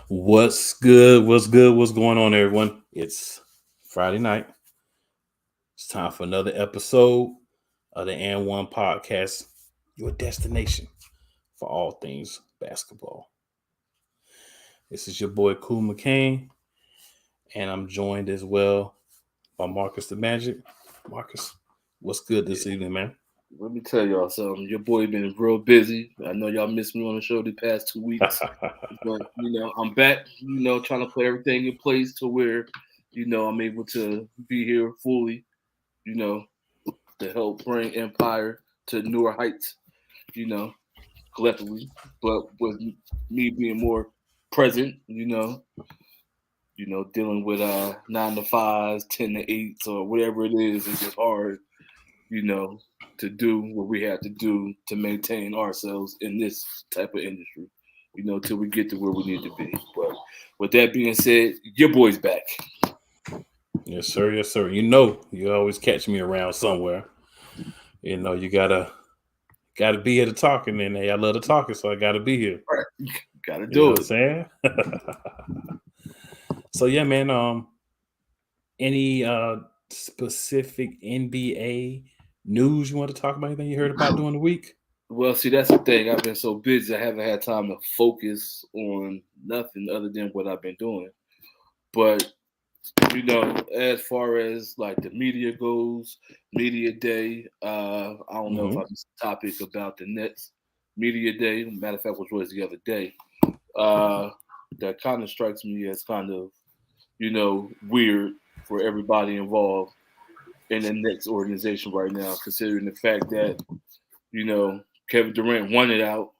What's good? What's good? What's going on, everyone? It's Friday night. It's time for another episode of the And One Podcast, your destination for all things basketball. This is your boy Cool McCain, and I'm joined as well by Marcus the Magic. Marcus, what's good this evening, man? Let me tell y'all something. Your boy been real busy. I know y'all missed me on the show the past 2 weeks, but I'm back. Trying to put everything in place to where I'm able to be here fully. You know, to help bring Empire to newer heights. You know, collectively, but with me being more present. Dealing with 9 to 5s, 10 to 8s, or whatever it is. It's just hard you know, to do what we have to do to maintain ourselves in this type of industry, till we get to where we need to be. But with that being said, your boy's back. Yes, sir. Yes, sir. You always catch me around somewhere. You gotta be here to talk, and then hey, I love to talking, so I gotta be here. All right. Gotta You know do what I'm it. saying? So yeah, man. Any specific NBA news you want to talk about? Anything you heard about during the week? Well, see, that's the thing. I've been so busy, I haven't had time to focus on nothing other than what I've been doing. But as far as like the media goes, media day. I don't know if I missed a topic about the Nets media day. Matter of fact, which was the other day. Uh, that kind of strikes me as kind of weird for everybody involved in the Nets organization right now, considering the fact that you know Kevin Durant wanted out,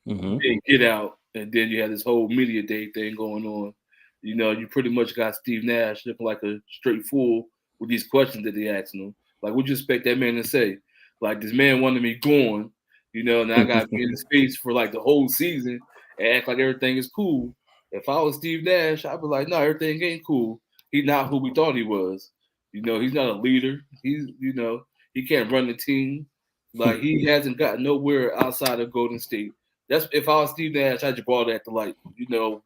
Mm-hmm. didn't get out, and then you had this whole media day thing going on. You pretty much got Steve Nash looking like a straight fool with these questions that they asking him. Like, what you expect that man to say? Like, this man wanted me gone, and I got to be in his face for like the whole season and act like everything is cool. If I was Steve Nash, I'd be like, no, everything ain't cool. He's not who we thought he was. He's not a leader. He can't run the team. Like, he hasn't gotten nowhere outside of Golden State. That's if I was Steve Nash, I'd just brought that to light.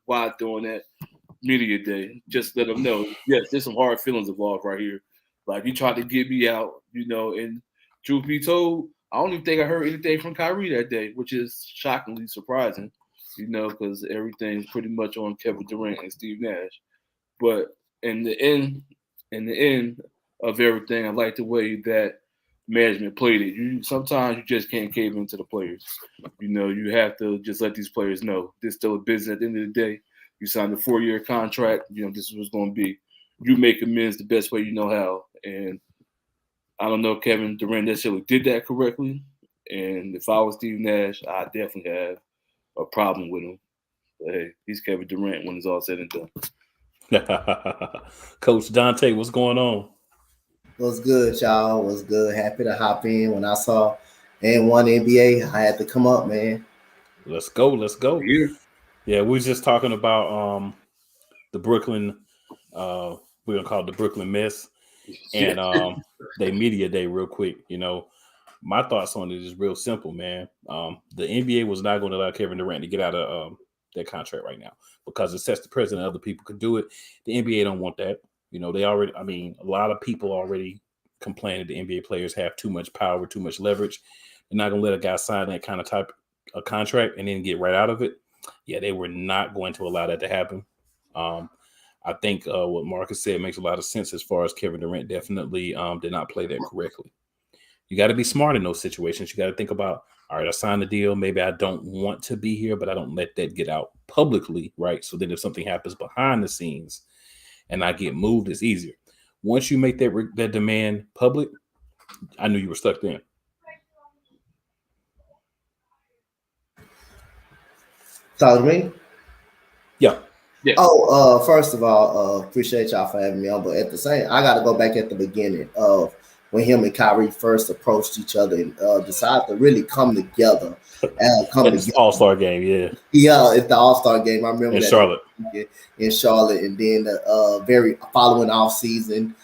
Why doing that media day? Just let them know. Yes, there's some hard feelings involved right here. Like, you tried to get me out, and truth be told, I don't even think I heard anything from Kyrie that day, which is shockingly surprising, because everything's pretty much on Kevin Durant and Steve Nash. But in the end, in the end of everything, I like the way that management played it. You sometimes you just can't cave into the players. You have to just let these players know this is still a business at the end of the day. You signed a 4-year contract, this is what's gonna be. You make amends the best way you know how. And I don't know if Kevin Durant necessarily did that correctly. And if I was Steve Nash, I definitely have a problem with him. But hey, he's Kevin Durant when it's all said and done. Coach Dante, what's going on? What's good, y'all? What's good? Happy to hop in. When I saw and one NBA, I had to come up, man. Let's go. Let's go. Here. Yeah, we was just talking about the Brooklyn we're gonna call it the Brooklyn Mess and they media day real quick. My thoughts on it is real simple, man. The NBA was not going to allow Kevin Durant to get out of that contract right now because it sets the precedent other people could do it. The NBA don't want that. They already, a lot of people already complain that the NBA players have too much power, too much leverage. They're not going to let a guy sign that kind of type of contract and then get right out of it. Yeah, they were not going to allow that to happen. I think what Marcus said makes a lot of sense as far as Kevin Durant definitely did not play that correctly. You got to be smart in those situations. You got to think about, all right, I signed the deal. Maybe I don't want to be here, but I don't let that get out publicly, right? So that if something happens behind the scenes and I get moved, it's easier. Once you make that demand public, I knew you were stuck then. Talk to me? Yeah. Yeah. Oh, first of all, appreciate y'all for having me on. But at the same, I got to go back at the beginning of when him and Kyrie first approached each other and decided to really come together. All-Star game, yeah. Yeah, it's the All-Star game. I remember in that Charlotte. In Charlotte, and then the very following off season,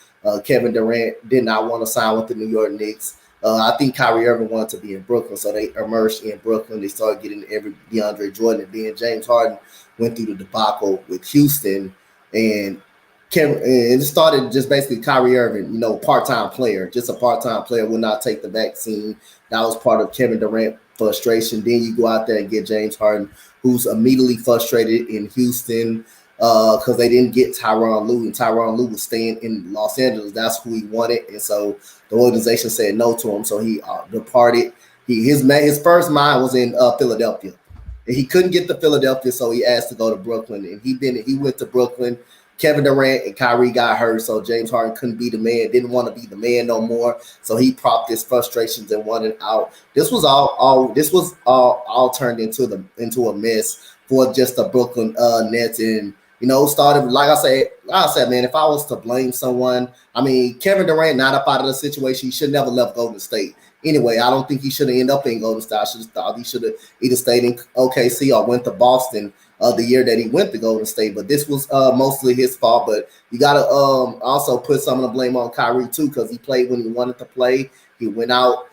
Kevin Durant did not want to sign with the New York Knicks. I think Kyrie Irving wanted to be in Brooklyn, so they emerged in Brooklyn. They started getting every DeAndre Jordan, and then James Harden went through the debacle with Houston, and it started just basically Kyrie Irving, part-time player, just a part-time player, would not take the vaccine. That was part of Kevin Durant frustration. Then you go out there and get James Harden, who's immediately frustrated in Houston because they didn't get Tyronn Lue, and Tyronn Lue was staying in Los Angeles. That's who he wanted, and so the organization said no to him. So he departed. His first mind was in Philadelphia, and he couldn't get to Philadelphia, so he asked to go to Brooklyn, and he went to Brooklyn. Kevin Durant and Kyrie got hurt, so James Harden couldn't be the man, didn't want to be the man no more. So he propped his frustrations and wanted out. This was all turned into a mess for just the Brooklyn Nets, and started like I said, man. If I was to blame someone, I mean, Kevin Durant not up out of the situation. He should never left Golden State. Anyway, I don't think he should have ended up in Golden State. I should have thought he should have either stayed in OKC or went to Boston the year that he went to Golden State. But this was mostly his fault. But you got to also put some of the blame on Kyrie too, because he played when he wanted to play. He went out,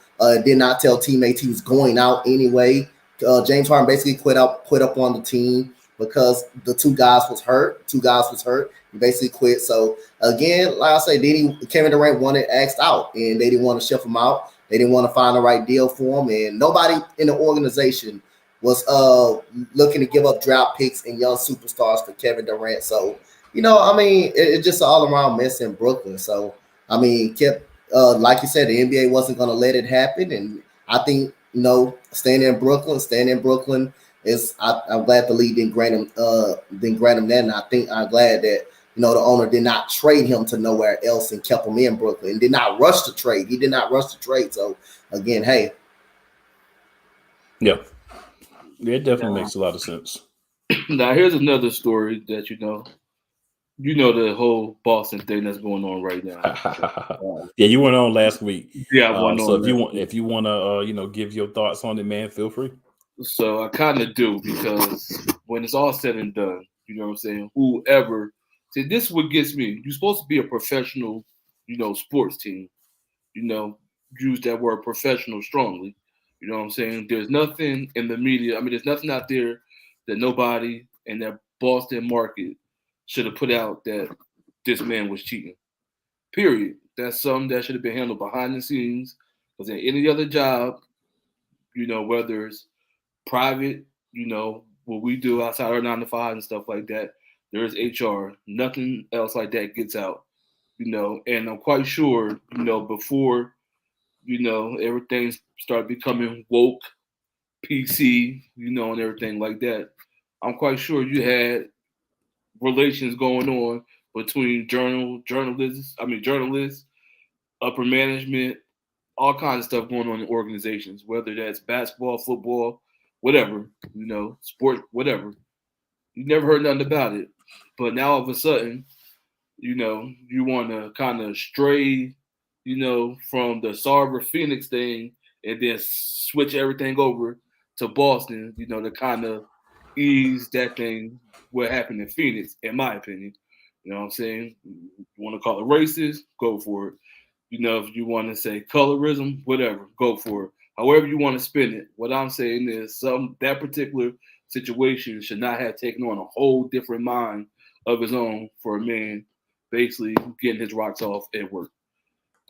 did not tell teammates he was going out anyway. James Harden basically quit up on the team because the two guys was hurt. He basically quit. So again, like I say, Kevin Durant asked out, and they didn't want to ship him out. They didn't want to find the right deal for him, and nobody in the organization was looking to give up draft picks and young superstars for Kevin Durant. So, I mean, it's just an all-around mess in Brooklyn. So, I mean, like you said, the NBA wasn't going to let it happen, and I think, staying in Brooklyn is. I'm glad the league didn't grant him that, and I think I'm glad that the owner did not trade him to nowhere else and kept him in Brooklyn and did not rush the trade. He did not rush the trade. So again, hey, yeah, it definitely makes a lot of sense. Now here's another story that the whole Boston thing that's going on right now. Yeah, you went on last week. Yeah, I went on. So if you want to give your thoughts on it, man, feel free. So I kind of do, because when it's all said and done, you know what I'm saying? Whoever, see, this is what gets me. You're supposed to be a professional, sports team. Use that word professional strongly. You know what I'm saying? There's nothing in the media. I mean, there's nothing out there that nobody in that Boston market should have put out that this man was cheating. Period. That's something that should have been handled behind the scenes. Because in any other job, whether it's private, what we do outside our 9 to 5 and stuff like that, there is HR. Nothing else like that gets out, and I'm quite sure, before, everything started becoming woke, PC, and everything like that, I'm quite sure you had relations going on between journalists, upper management, all kinds of stuff going on in organizations, whether that's basketball, football, whatever, sport, whatever. You never heard nothing about it. But now all of a sudden, you want to kind of stray, from the Sarver Phoenix thing and then switch everything over to Boston, to kind of ease that thing, what happened in Phoenix, in my opinion. You know what I'm saying? You want to call it racist, go for it. If you want to say colorism, whatever, go for it. However you want to spin it. What I'm saying is that particular situation should not have taken on a whole different mind of his own for a man basically getting his rocks off at work.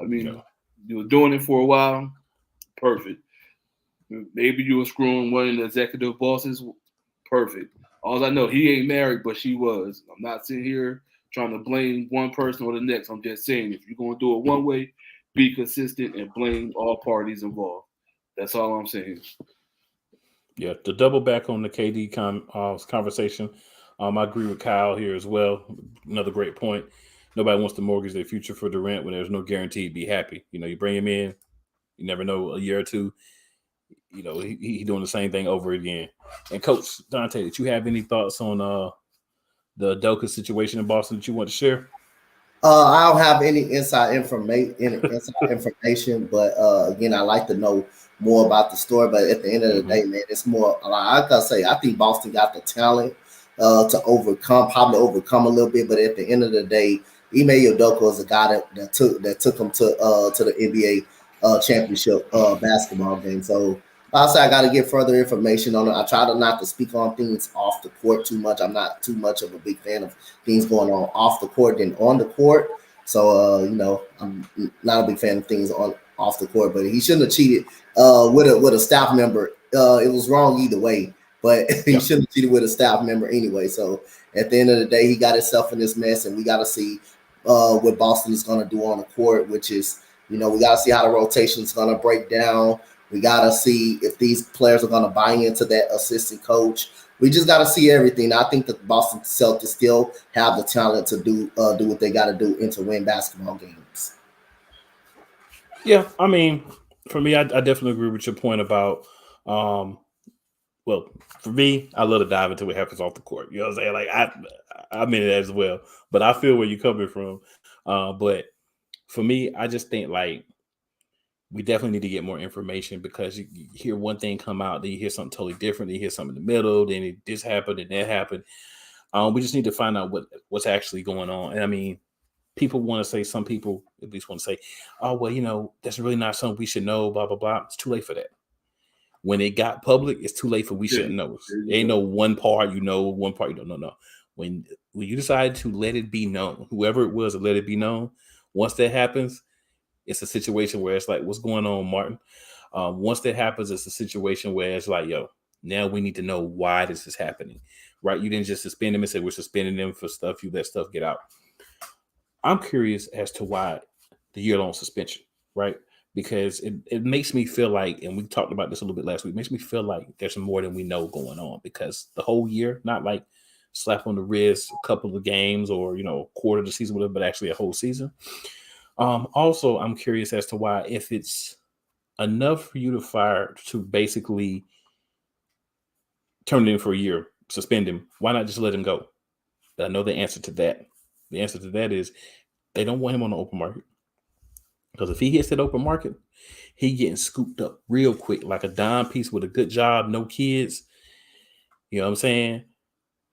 I mean, You were doing it for a while, perfect. Maybe you were screwing one of the executive bosses, perfect. All I know, he ain't married, but she was. I'm not sitting here trying to blame one person or the next. I'm just saying, if you're going to do it one way, be consistent and blame all parties involved. That's all I'm saying. Yeah, to double back on the KD conversation, I agree with Kyle here as well. Another great point. Nobody wants to mortgage their future for Durant when there's no guarantee he'd be happy. You bring him in, you never know, a year or two, he doing the same thing over again. And Coach Dante, did you have any thoughts on the Udoka situation in Boston that you want to share? I don't have any inside information, but again, I like to know more about the story. But at the end of the day, man, it's more. Like I gotta say, I think Boston got the talent to overcome a little bit. But at the end of the day, Ime Udoka is a guy that took him to the NBA championship basketball game. So obviously, I got to get further information on it. I try to not to speak on things off the court too much. I'm not too much of a big fan of things going on off the court than on the court. So I'm not a big fan of things on off the court. But he shouldn't have cheated with a staff member. It was wrong either way, but he shouldn't have cheated with a staff member anyway. So at the end of the day, he got himself in this mess, and we got to see what Boston is going to do on the court, which is, we got to see how the rotation is going to break down. We got to see if these players are going to buy into that assistant coach. We just got to see everything. I think that Boston Celtics still have the talent to do what they got to do and to win basketball games. Yeah, I mean, for me, I definitely agree with your point about, well, for me, I love to dive into what happens off the court. You know what I'm saying? Like, I'm in it as well, but I feel where you're coming from. But for me, I just think, like, we definitely need to get more information, because you hear one thing come out, then you hear something totally different, then you hear something in the middle, then this happened and that happened. We just need to find out what's actually going on. And I mean, people want to say, some people at least want to say, oh, well, that's really not something we should know, blah, blah, blah. It's too late for that. When it got public, it's too late for we shouldn't know. There ain't no one part one part you don't know. When you decide to let it be known, whoever it was, to let it be known, once that happens, it's a situation where it's like, what's going on, Martin? Once that happens, it's a situation where it's like, yo, now we need to know why this is happening, right? You didn't just suspend him and say we're suspending them for stuff. You let stuff get out. I'm curious as to why the year-long suspension, right? Because it makes me feel like, and we talked about this a little bit last week, makes me feel like there's more than we know going on, because the whole year, not like slap on the wrist, a couple of games, or, quarter of the season, whatever, but actually a whole season. Also, I'm curious as to why, if it's enough for you to fire, to basically turn it in for a year, suspend him, why not just let him go? But I know the answer to that. The answer to that is they don't want him on the open market. Because if he hits that open market, he getting scooped up real quick, like a dime piece with a good job, no kids, you know what I'm saying,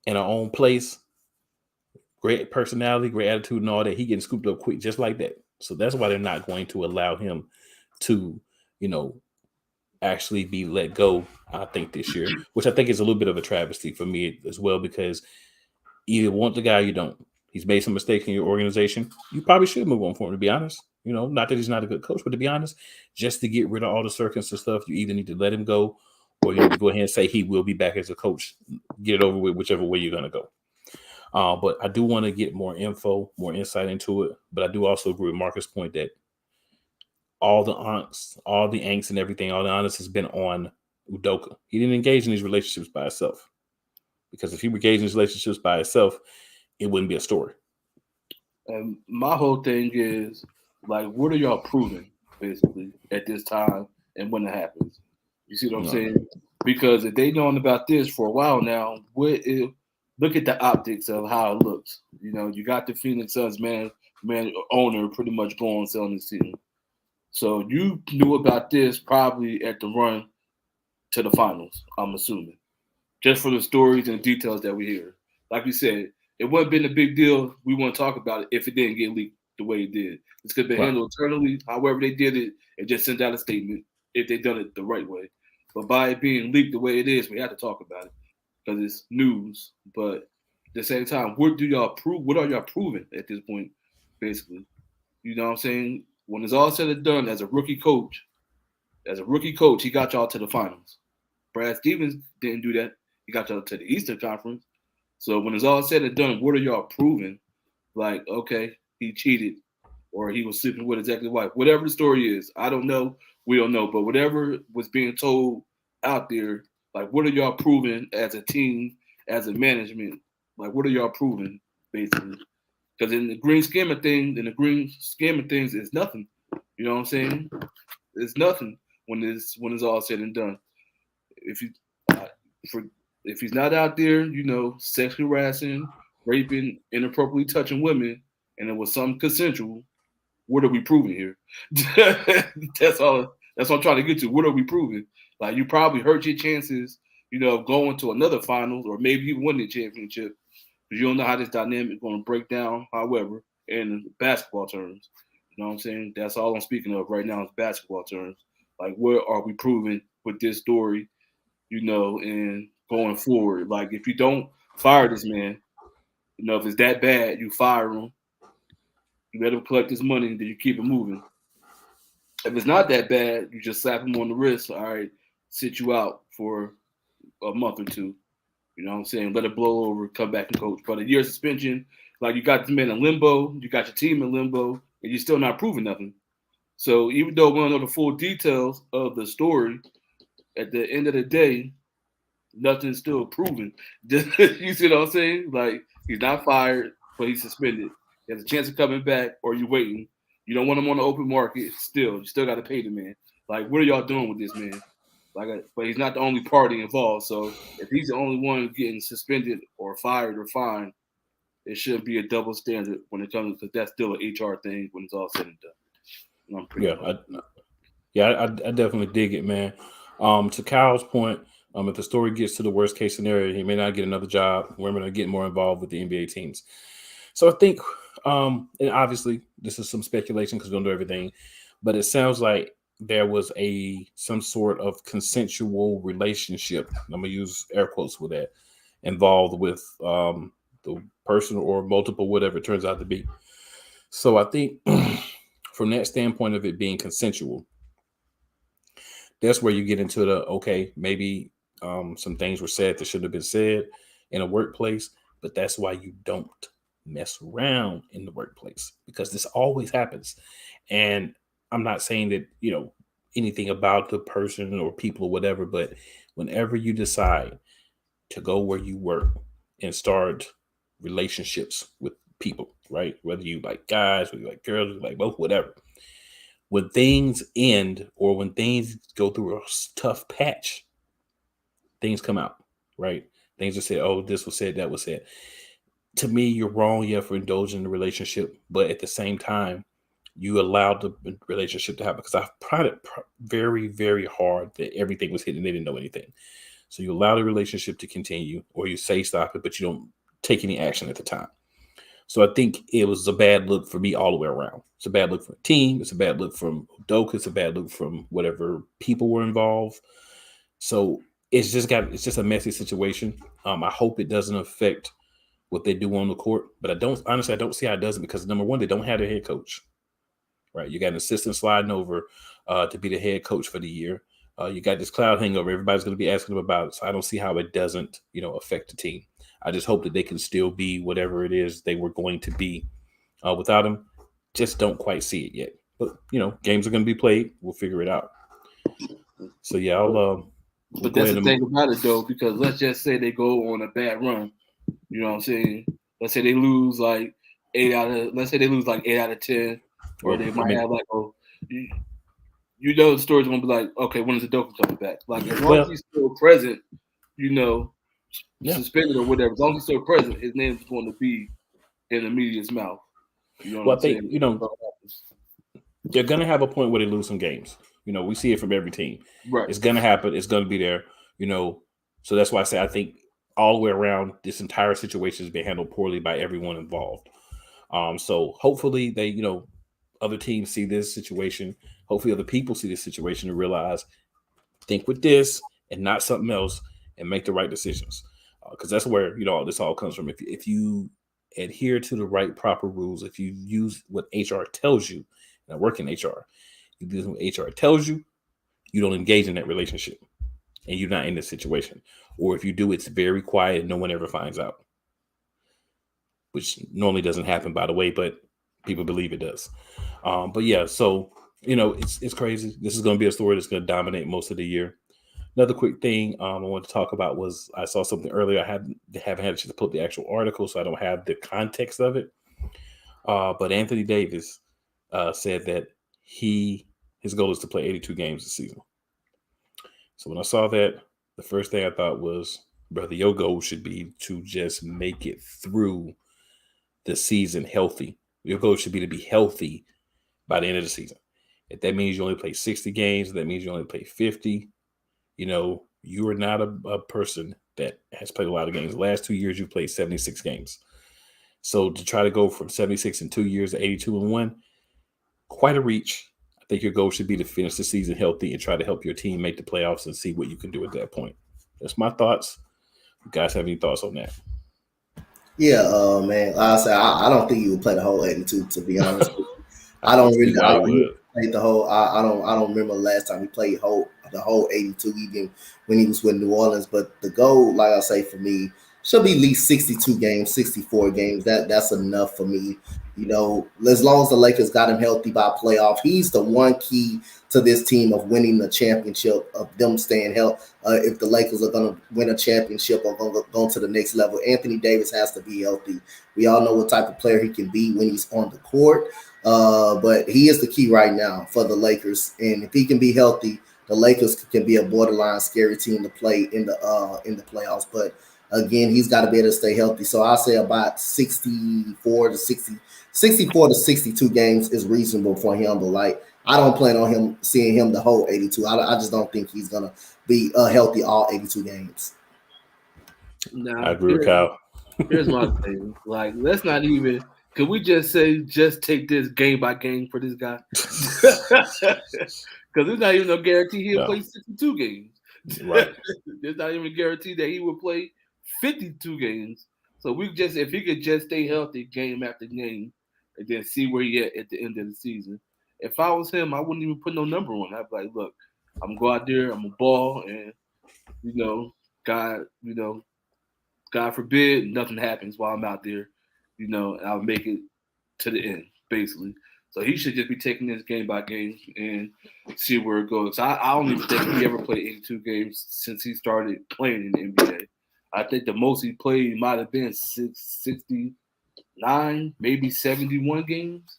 in our own place, great personality, great attitude, and all that. He getting scooped up quick, just like that. So that's why they're not going to allow him to, actually be let go, I think, this year, which I think is a little bit of a travesty for me as well, because you want the guy, you don't. He's made some mistakes in your organization. You probably should move on for him, to be honest. Not that he's not a good coach, but to be honest, just to get rid of all the circus and stuff, you either need to let him go, or you need to go ahead and say he will be back as a coach. Get it over with, whichever way you're going to go. But I do want to get more info, more insight into it. But I do also agree with Marcus' point that all the angst and everything, all the onus has been on Udoka. He didn't engage in these relationships by himself. Because if he engaged in these relationships by himself, it wouldn't be a story. And my whole thing is, like, what are y'all proving, basically, at this time and when it happens? You see what I'm saying? Because if they known about this for a while now, look at the optics of how it looks. You got the Phoenix Suns man owner pretty much going selling his team. So you knew about this probably at the run to the finals, I'm assuming, just for the stories and details that we hear. Like we said, it wouldn't have been a big deal. We wouldn't talk about it if it didn't get leaked the way it did. This could have been handled internally, however they did it, and just sent out a statement if they done it the right way. But by it being leaked the way it is, we have to talk about it because it's news. But at the same time, what do y'all prove? What are y'all proving at this point, basically? You know what I'm saying? When it's all said and done, as a rookie coach, he got y'all to the finals. Brad Stevens didn't do that. He got y'all to the Eastern Conference. So when it's all said and done, what are y'all proving? Like, okay, he cheated or he was sleeping with his ex-wife. Whatever the story is, I don't know. We don't know. But whatever was being told out there, like, what are y'all proving as a team, as a management? Like, what are y'all proving, basically? Because in the grand scheme of things, it's nothing. You know what I'm saying? It's nothing when it's all said and done. If he's not out there, sexually harassing, raping, inappropriately touching women, and it was something consensual, what are we proving here? That's all. That's what I'm trying to get to. What are we proving? Like, you probably hurt your chances, of going to another finals or maybe even winning the championship, because you don't know how this dynamic is going to break down. However, in basketball terms, You know what I'm saying? That's all I'm speaking of right now is basketball terms. Like, what are we proving with this story, and going forward? Like, if you don't fire this man, if it's that bad, you fire him. You let him collect his money, then you keep it moving. If it's not that bad, you just slap him on the wrist. All right, sit you out for a month or two. You know what I'm saying? Let it blow over, come back and coach. But a year suspension, like you got this man in limbo, you got your team in limbo, and you're still not proving nothing. So even though we don't know the full details of the story, at the end of the day, nothing's still proven. You see what I'm saying? Like, he's not fired, but he's suspended. He has a chance of coming back, or you waiting. You don't want him on the open market. You still got to pay the man. Like, what are y'all doing with this man? But he's not the only party involved. So if he's the only one getting suspended or fired or fined, it shouldn't be a double standard when it comes, because that's still an HR thing when it's all said and done. I definitely dig it, man. To Kyle's point, if the story gets to the worst case scenario, he may not get another job. We're going to get more involved with the NBA teams. So I think, and obviously this is some speculation because we don't know everything, but it sounds like there was some sort of consensual relationship. I'm going to use air quotes with that, involved with the person or multiple, whatever it turns out to be. So I think from that standpoint of it being consensual, that's where you get into maybe some things were said that shouldn't have been said in a workplace, but that's why you don't mess around in the workplace, because this always happens. And I'm not saying that, anything about the person or people or whatever, but whenever you decide to go where you work and start relationships with people, right? Whether you like guys, whether you like girls, whether you like both, whatever. When things end or when things go through a tough patch, things come out, right? Things are said, oh, this was said, that was said. To me, you're wrong, for indulging in the relationship, but at the same time, you allowed the relationship to happen, because I've tried it very, very hard that everything was hidden and they didn't know anything. So you allow the relationship to continue, or you say stop it, but you don't take any action at the time. So I think it was a bad look for me all the way around. It's a bad look from the team. It's a bad look from Udoka. It's a bad look from whatever people were involved. So it's just a messy situation. I hope it doesn't affect what they do on the court, but I don't see how it doesn't, because number one, they don't have a head coach, right? You got an assistant sliding over to be the head coach for the year. You got this cloud hangover. Everybody's going to be asking them about it. So I don't see how it doesn't, affect the team. I just hope that they can still be whatever it is they were going to be without him. Just don't quite see it yet. But, games are going to be played. We'll figure it out. So, yeah, I'll but that's the thing about it, though, because let's just say they go on a bad run. You know what I'm saying? Let's say they lose like 8 out of 10, or they might have the story's gonna be like, okay, when is the Udoka coming back? Like, as long as he's still present, suspended or whatever, as long as he's still present, his name is going to be in the media's mouth. You know what I'm saying? They're gonna have a point where they lose some games. We see it from every team. Right. It's gonna happen. It's gonna be there. So that's why I say I think all the way around, this entire situation has been handled poorly by everyone involved. So hopefully they, other teams see this situation. Hopefully other people see this situation and realize, think with this and not something else, and make the right decisions. Because that's where, this all comes from. If you adhere to the right, proper rules, if you use what HR tells you, and I work in HR, you do what HR tells you, you don't engage in that relationship, and you're not in this situation. Or if you do, it's very quiet and no one ever finds out, which normally doesn't happen, by the way, but people believe it does. But yeah, so, it's crazy. This is going to be a story that's going to dominate most of the year. Another quick thing I wanted to talk about was I saw something earlier. I haven't had a chance to put the actual article, so I don't have the context of it. But Anthony Davis said that his goal is to play 82 games this season. So when I saw that, the first thing I thought was, brother, your goal should be to just make it through the season healthy. Your goal should be to be healthy by the end of the season. If that means you only play 60 games, that means you only play 50. You are not a person that has played a lot of games. The last 2 years, you've played 76 games. So to try to go from 76 in 2 years to 82 in 1, quite a reach. I think your goal should be to finish the season healthy and try to help your team make the playoffs and see what you can do at that point. That's my thoughts. You guys have any thoughts on that? Yeah, man. Like I said, I don't think he would play the whole 82. To be honest, I don't really. Why he would. Played the whole. I don't remember the last time he played the whole 82, even when he was with New Orleans. But the goal, like I say, for me, should be at least 62 games, 64 games. That's enough for me. You know, as long as the Lakers got him healthy by playoff, he's the one key to this team of winning the championship, of them staying healthy. If the Lakers are going to win a championship or going to the next level, Anthony Davis has to be healthy. We all know what type of player he can be when he's on the court. But he is the key right now for the Lakers. And if he can be healthy, the Lakers can be a borderline scary team to play in the playoffs. But again, he's got to be able to stay healthy. So I say about 64 to 62 games is reasonable for him. But like, I don't plan on him seeing him the whole 82. I just don't think he's gonna be healthy all 82 games. Now, I agree with Kyle. Here's my thing. Like, let's not even. Could we just say, just take this game by game for this guy? Because there's not even no guarantee he'll play 62 games. Right. There's not even a guarantee that he will play 52 games. So if he could just stay healthy game after game, and then see where he at the end of the season. If I was him, I wouldn't even put no number on it. I'd be like, look, I'm gonna go out there, I'm gonna ball, and God forbid nothing happens while I'm out there. I'll make it to the end, basically. So he should just be taking this game by game and see where it goes. I don't even think he ever played 82 games since he started playing in the NBA. I think the most he played might have been 69, maybe 71 games.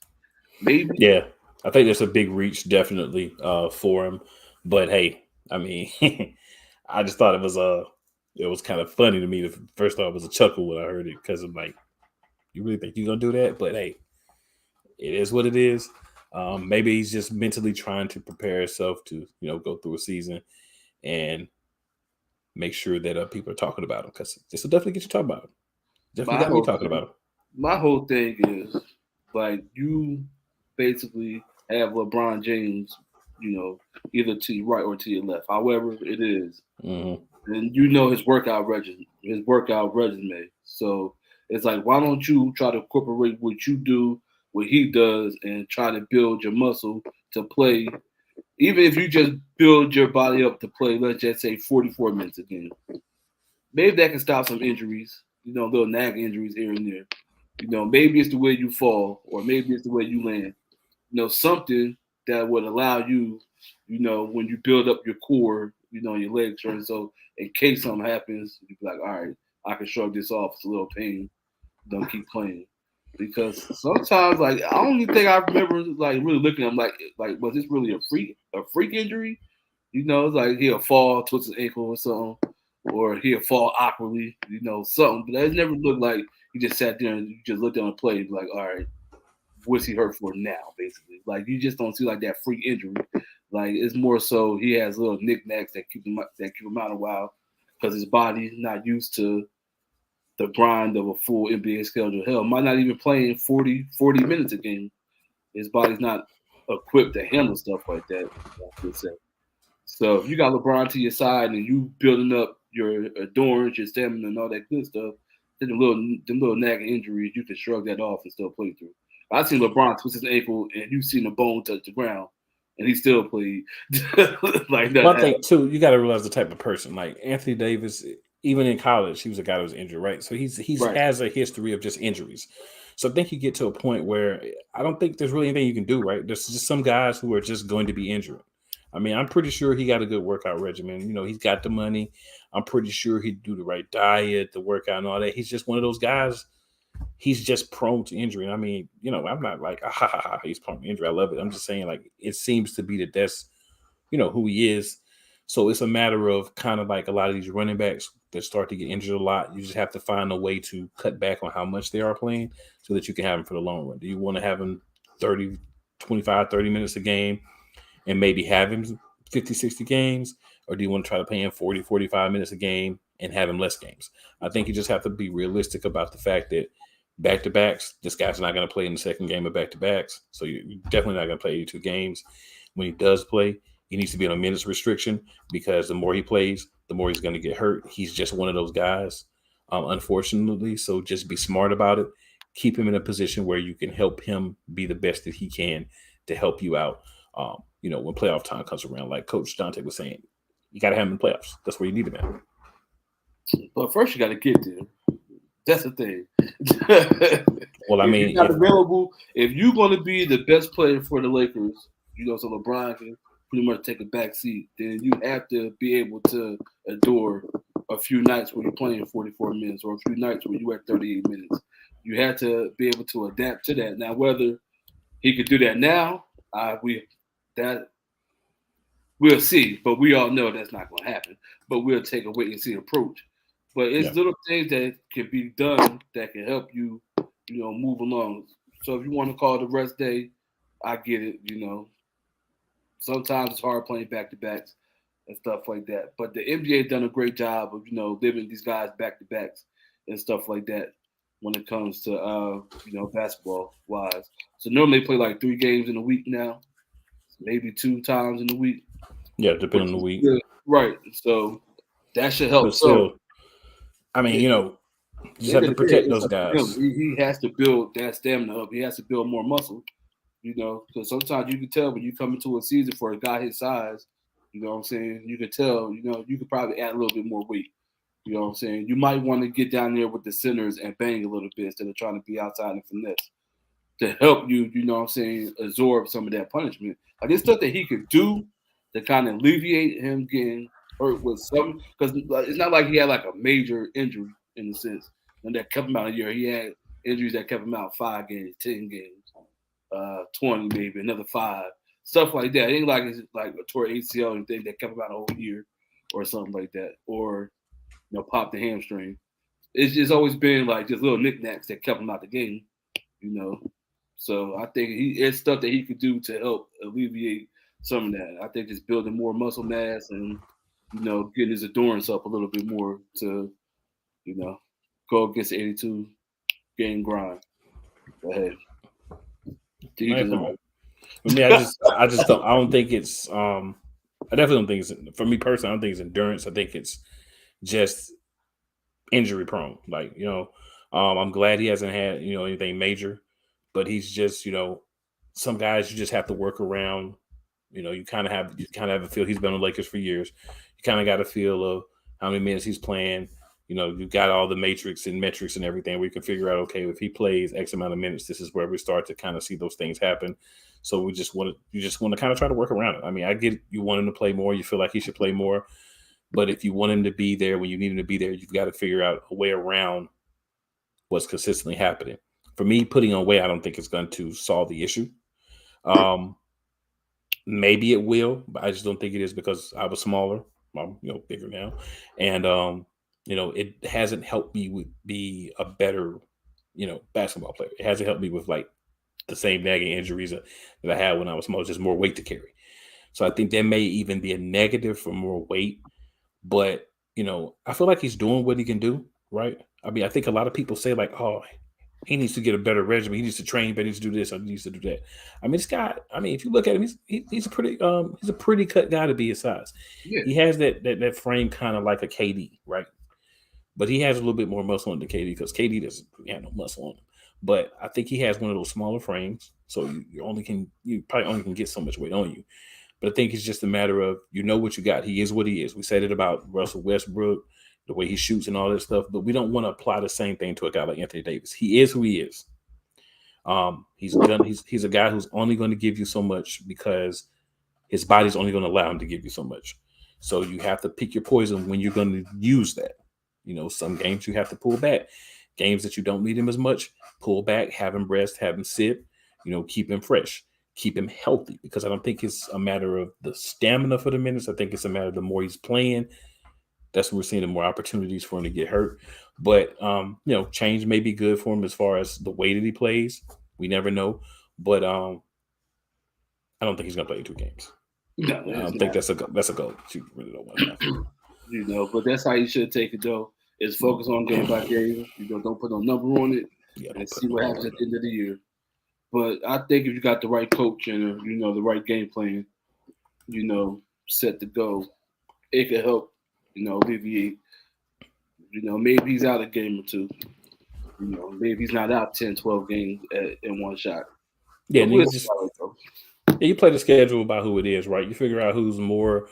Maybe. Yeah, I think there's a big reach definitely for him. But hey, I mean, I just thought it was kind of funny to me. First off, it was a chuckle when I heard it because I'm like, you really think you're gonna do that? But hey, it is what it is. Maybe he's just mentally trying to prepare himself to, go through a season and make sure that people are talking about him, because this will definitely get you talking about him. Definitely got me talking about him. My whole thing is, like, you basically have LeBron James, either to your right or to your left, however it is. Mm-hmm. And his workout regimen. So it's like, why don't you try to incorporate what you do, what he does, and try to build your muscle to play. Even if you just build your body up to play, let's just say 44 minutes a game. Maybe that can stop some injuries, little nag injuries here and there. Maybe it's the way you fall, or maybe it's the way you land. Something that would allow you, when you build up your core, your legs, so in case something happens, you'd be like, all right, I can shrug this off. It's a little pain. Don't keep playing. Because sometimes, like, I don't even think I remember, like, really looking at him like, was this really a freak injury? It's like he'll fall, twist his ankle or something, or he'll fall awkwardly, something. But it never looked like he just sat there and you just looked down and played, like, all right, what's he hurt for now, basically? Like, you just don't see like that freak injury. Like, it's more so he has little knickknacks that keep him out a while because his body's not used to the grind of a full NBA schedule. Hell, might not even playing 40 minutes a game. His body's not equipped to handle stuff like that, I would say. So if you got LeBron to your side and you building up your endurance, your stamina, and all that good stuff, then them little nagging injuries, you can shrug that off and still play through. I've seen LeBron twist his ankle and you've seen the bone touch the ground, and he still played like that. One thing too, you got to realize the type of person. Like Anthony Davis, even in college, he was a guy that was injured, right? So he's Right. has a history of just injuries. So I think you get to a point where I don't think there's really anything you can do, right? There's just some guys who are just going to be injured. I mean, I'm pretty sure he got a good workout regimen. He's got the money. I'm pretty sure he'd do the right diet, the workout, and all that. He's just one of those guys. He's just prone to injury. I mean, I'm not like, he's prone to injury. I love it. I'm just saying, like, it seems to be that's who he is. So it's a matter of kind of like a lot of these running backs that start to get injured a lot. You just have to find a way to cut back on how much they are playing so that you can have them for the long run. Do you want to have them 30 minutes a game and maybe have him 50, 60 games? Or do you want to try to pay him 40, 45 minutes a game and have him less games? I think you just have to be realistic about the fact that back-to-backs. This guy's not going to play in the second game of back-to-backs, so you're definitely not going to play 82 games. When he does play, he needs to be on a minutes restriction because the more he plays, the more he's going to get hurt. He's just one of those guys, unfortunately. So just be smart about it. Keep him in a position where you can help him be the best that he can to help you out. When playoff time comes around, like Coach Dante was saying, you got to have him in playoffs. That's where you need him at. But first, you got to get there. That's the thing. Well, I mean, if you're not available, if you're going to be the best player for the Lakers, so LeBron can pretty much take a back seat, then you have to be able to endure a few nights where you're playing 44 minutes or a few nights where you're at 38 minutes. You have to be able to adapt to that. Now, whether he could do that now, we'll see. But we all know that's not going to happen. But we'll take a wait and see approach. But it's little things that can be done that can help you, move along. So if you want to call it a rest day, I get it. Sometimes it's hard playing back-to-backs and stuff like that. But the NBA done a great job of, living these guys back-to-backs and stuff like that when it comes to, basketball-wise. So normally they play like 3 games in a week now, maybe 2 times in a week. Yeah, depending on the week. Good. Right. So that should help. Still, I mean, you just have to protect those guys. He has to build that stamina up. He has to build more muscle. Because sometimes you can tell when you come into a season for a guy his size, you know what I'm saying? You can tell, you could probably add a little bit more weight. You know what I'm saying? You might want to get down there with the centers and bang a little bit instead of trying to be outside and finesse to help you, absorb some of that punishment. Like it's stuff that he could do to kind of alleviate him getting hurt with something. Because it's not like he had like a major injury in the sense that kept him out a year. He had injuries that kept him out 5 games, 10 games. 20 maybe, another 5, stuff like that. It ain't like it's like a torn ACL and thing that kept him out a whole year or something like that, or pop the hamstring. It's just always been like just little knickknacks that kept him out the game, So I think it's stuff that he could do to help alleviate some of that. I think just building more muscle mass and getting his endurance up a little bit more to go against the 82 game grind. Go ahead. I don't think it's I definitely don't think it's, for me personally, I don't think it's endurance. I think it's just injury prone. Like, I'm glad he hasn't had, anything major, but he's just, some guys you just have to work around. You kind of have a feel. He's been on the Lakers for years. You kind of got a feel of how many minutes he's playing. You've got all the matrix and metrics and everything where you can figure out, okay, if he plays X amount of minutes, this is where we start to kind of see those things happen. So you just want to kind of try to work around it. I mean, I get it. You want him to play more. You feel like he should play more. But if you want him to be there when you need him to be there, you've got to figure out a way around what's consistently happening. For me, putting on weight, I don't think it's going to solve the issue. Maybe it will, but I just don't think it is because I was smaller. I'm, bigger now. And, it hasn't helped me be a better, basketball player. It hasn't helped me with like the same nagging injuries that I had when I was small, just more weight to carry. So I think there may even be a negative for more weight, but I feel like he's doing what he can do, right? I mean, I think a lot of people say like, oh, he needs to get a better regimen. He needs to train, but he needs to do this or he needs to do that. I mean, this guy, if you look at him, he's a pretty cut guy to be his size. Yeah. He has that frame kind of like a KD, right? But he has a little bit more muscle on the KD because KD doesn't have no muscle on him. But I think he has one of those smaller frames, so you probably only can get so much weight on you. But I think it's just a matter of what you got. He is what he is. We said it about Russell Westbrook, the way he shoots and all that stuff, but we don't want to apply the same thing to a guy like Anthony Davis. He is who he is. He's a guy who's only going to give you so much because his body's only going to allow him to give you so much. So you have to pick your poison when you're going to use that. Some games you have to pull back. Games that you don't need him as much, pull back, have him rest, have him sit, keep him fresh, keep him healthy. Because I don't think it's a matter of the stamina for the minutes. I think it's a matter of the more he's playing, that's when we're seeing the more opportunities for him to get hurt. But, change may be good for him as far as the way that he plays. We never know. But I don't think he's going to play 2 games. No, I don't think that's a goal. You really don't want to have. But that's how you should take it, though. Is focus on game by game. Don't put no number on it. Yeah, and see what happens at the end of the year. But I think if you got the right coach and the right game plan, set to go, it could help, alleviate. Maybe he's out a game or two. Maybe he's not out 10, 12 games in one shot. Yeah, and you play the schedule about who it is, right? You figure out who's more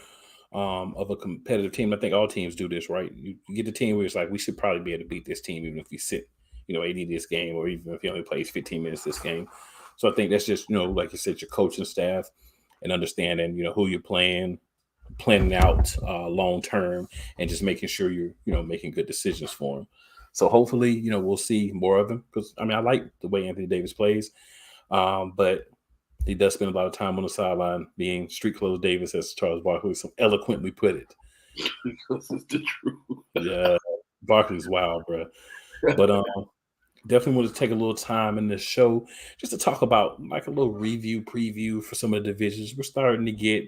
of a competitive team. I think all teams do this, right? You get the team where it's like, we should probably be able to beat this team, even if we sit, 80 this game, or even if he only plays 15 minutes this game. So I think that's just, like you said, your coaching staff and understanding, who you're planning out long term, and just making sure you're, making good decisions for him. So hopefully, we'll see more of him, because I like the way Anthony Davis plays, but he does spend a lot of time on the sideline being street clothes Davis, as Charles Barkley so eloquently put it. Because it's the truth. Yeah, Barkley's wild, bro. But definitely want to take a little time in this show just to talk about like a little preview for some of the divisions. We're starting to get,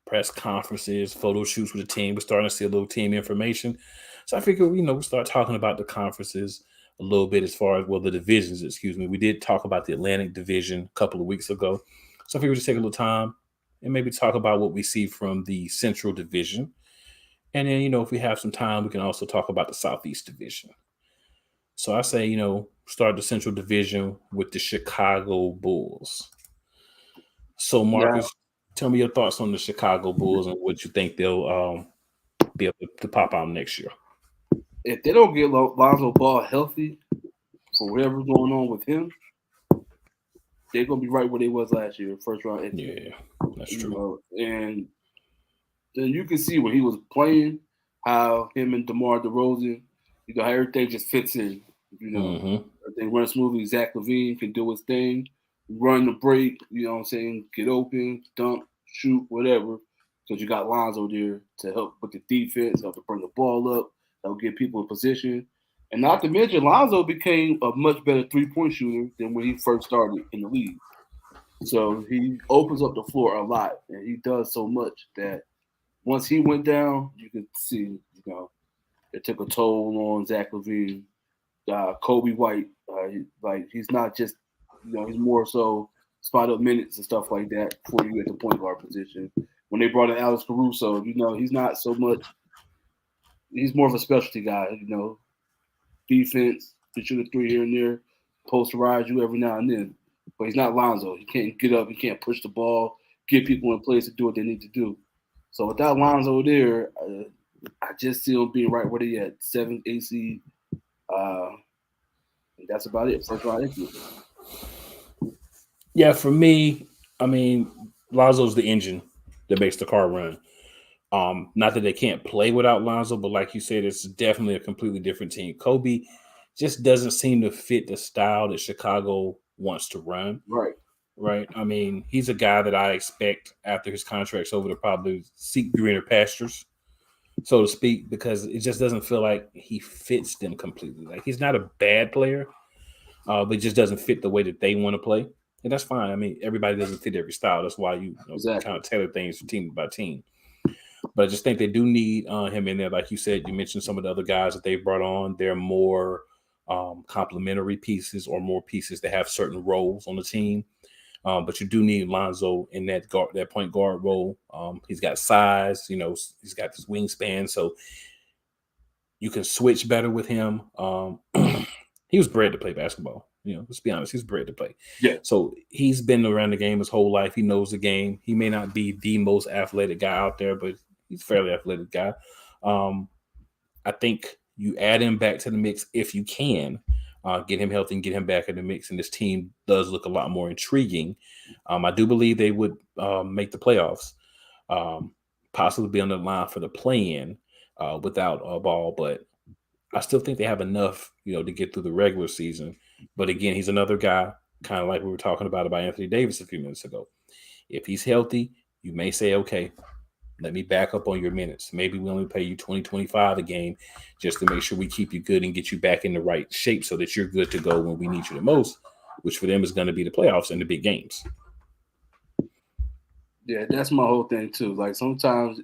press conferences, photo shoots with the team. We're starting to see a little team information. So I figure, we'll start talking about the conferences a little bit, as far as, the divisions, excuse me. We did talk about the Atlantic Division a couple of weeks ago. So I figured we'd just take a little time and maybe talk about what we see from the Central Division. And then, if we have some time, we can also talk about the Southeast Division. So I say, start the Central Division with the Chicago Bulls. So Marcus, tell me your thoughts on the Chicago Bulls and what you think they'll be able to pop out next year. If they don't get Lonzo Ball healthy for whatever's going on with him, they're gonna be right where they was last year, first round entry. Yeah, that's true. And then you can see when he was playing, how him and DeMar DeRozan, how everything just fits in. Everything runs smoothly. Zach LaVine can do his thing, run the break. Get open, dunk, shoot, whatever. Because you got Lonzo there to help with the defense, help to bring the ball up, help get people in position. And not to mention, Lonzo became a much better three-point shooter than when he first started in the league. So he opens up the floor a lot, and he does so much that once he went down, you could see, it took a toll on Zach LaVine. Kobe White, he's not just, he's more so spot up minutes and stuff like that before you get the point guard position. When they brought in Alex Caruso, he's not so much. He's more of a specialty guy, defense, can shoot a three here and there, posterize you every now and then. But he's not Lonzo. He can't get up. He can't push the ball, get people in place to do what they need to do. So without Lonzo there, I just see him being right where they at, 7th AC. And that's about it. First round entry. Yeah, for me, Lonzo's the engine that makes the car run. Not that they can't play without Lonzo, but like you said, it's definitely a completely different team. Kobe just doesn't seem to fit the style that Chicago wants to run. Right. He's a guy that I expect after his contract's over to probably seek greener pastures, so to speak, because it just doesn't feel like he fits them completely. Like, he's not a bad player, but it just doesn't fit the way that they want to play. And that's fine. Everybody doesn't fit every style. That's why you kind of tailor things team by team. But I just think they do need him in there. Like you said, you mentioned some of the other guys that they've brought on. They're more complementary pieces, or more pieces that have certain roles on the team. But you do need Lonzo in that point guard role. He's got size, he's got this wingspan, so you can switch better with him. He was bred to play basketball. Let's be honest, he's bred to play. Yeah. So he's been around the game his whole life. He knows the game. He may not be the most athletic guy out there, but he's a fairly athletic guy. I think you add him back to the mix if you can. Get him healthy and get him back in the mix, and this team does look a lot more intriguing. I do believe they would make the playoffs, possibly be on the line for the play-in without a Ball, but I still think they have enough, to get through the regular season. But again, he's another guy, kind of like we were talking about Anthony Davis a few minutes ago. If he's healthy, you may say, okay, let me back up on your minutes. Maybe we only pay you 20, 25 a game just to make sure we keep you good and get you back in the right shape so that you're good to go when we need you the most, which for them is going to be the playoffs and the big games. Yeah, that's my whole thing too. Like, sometimes,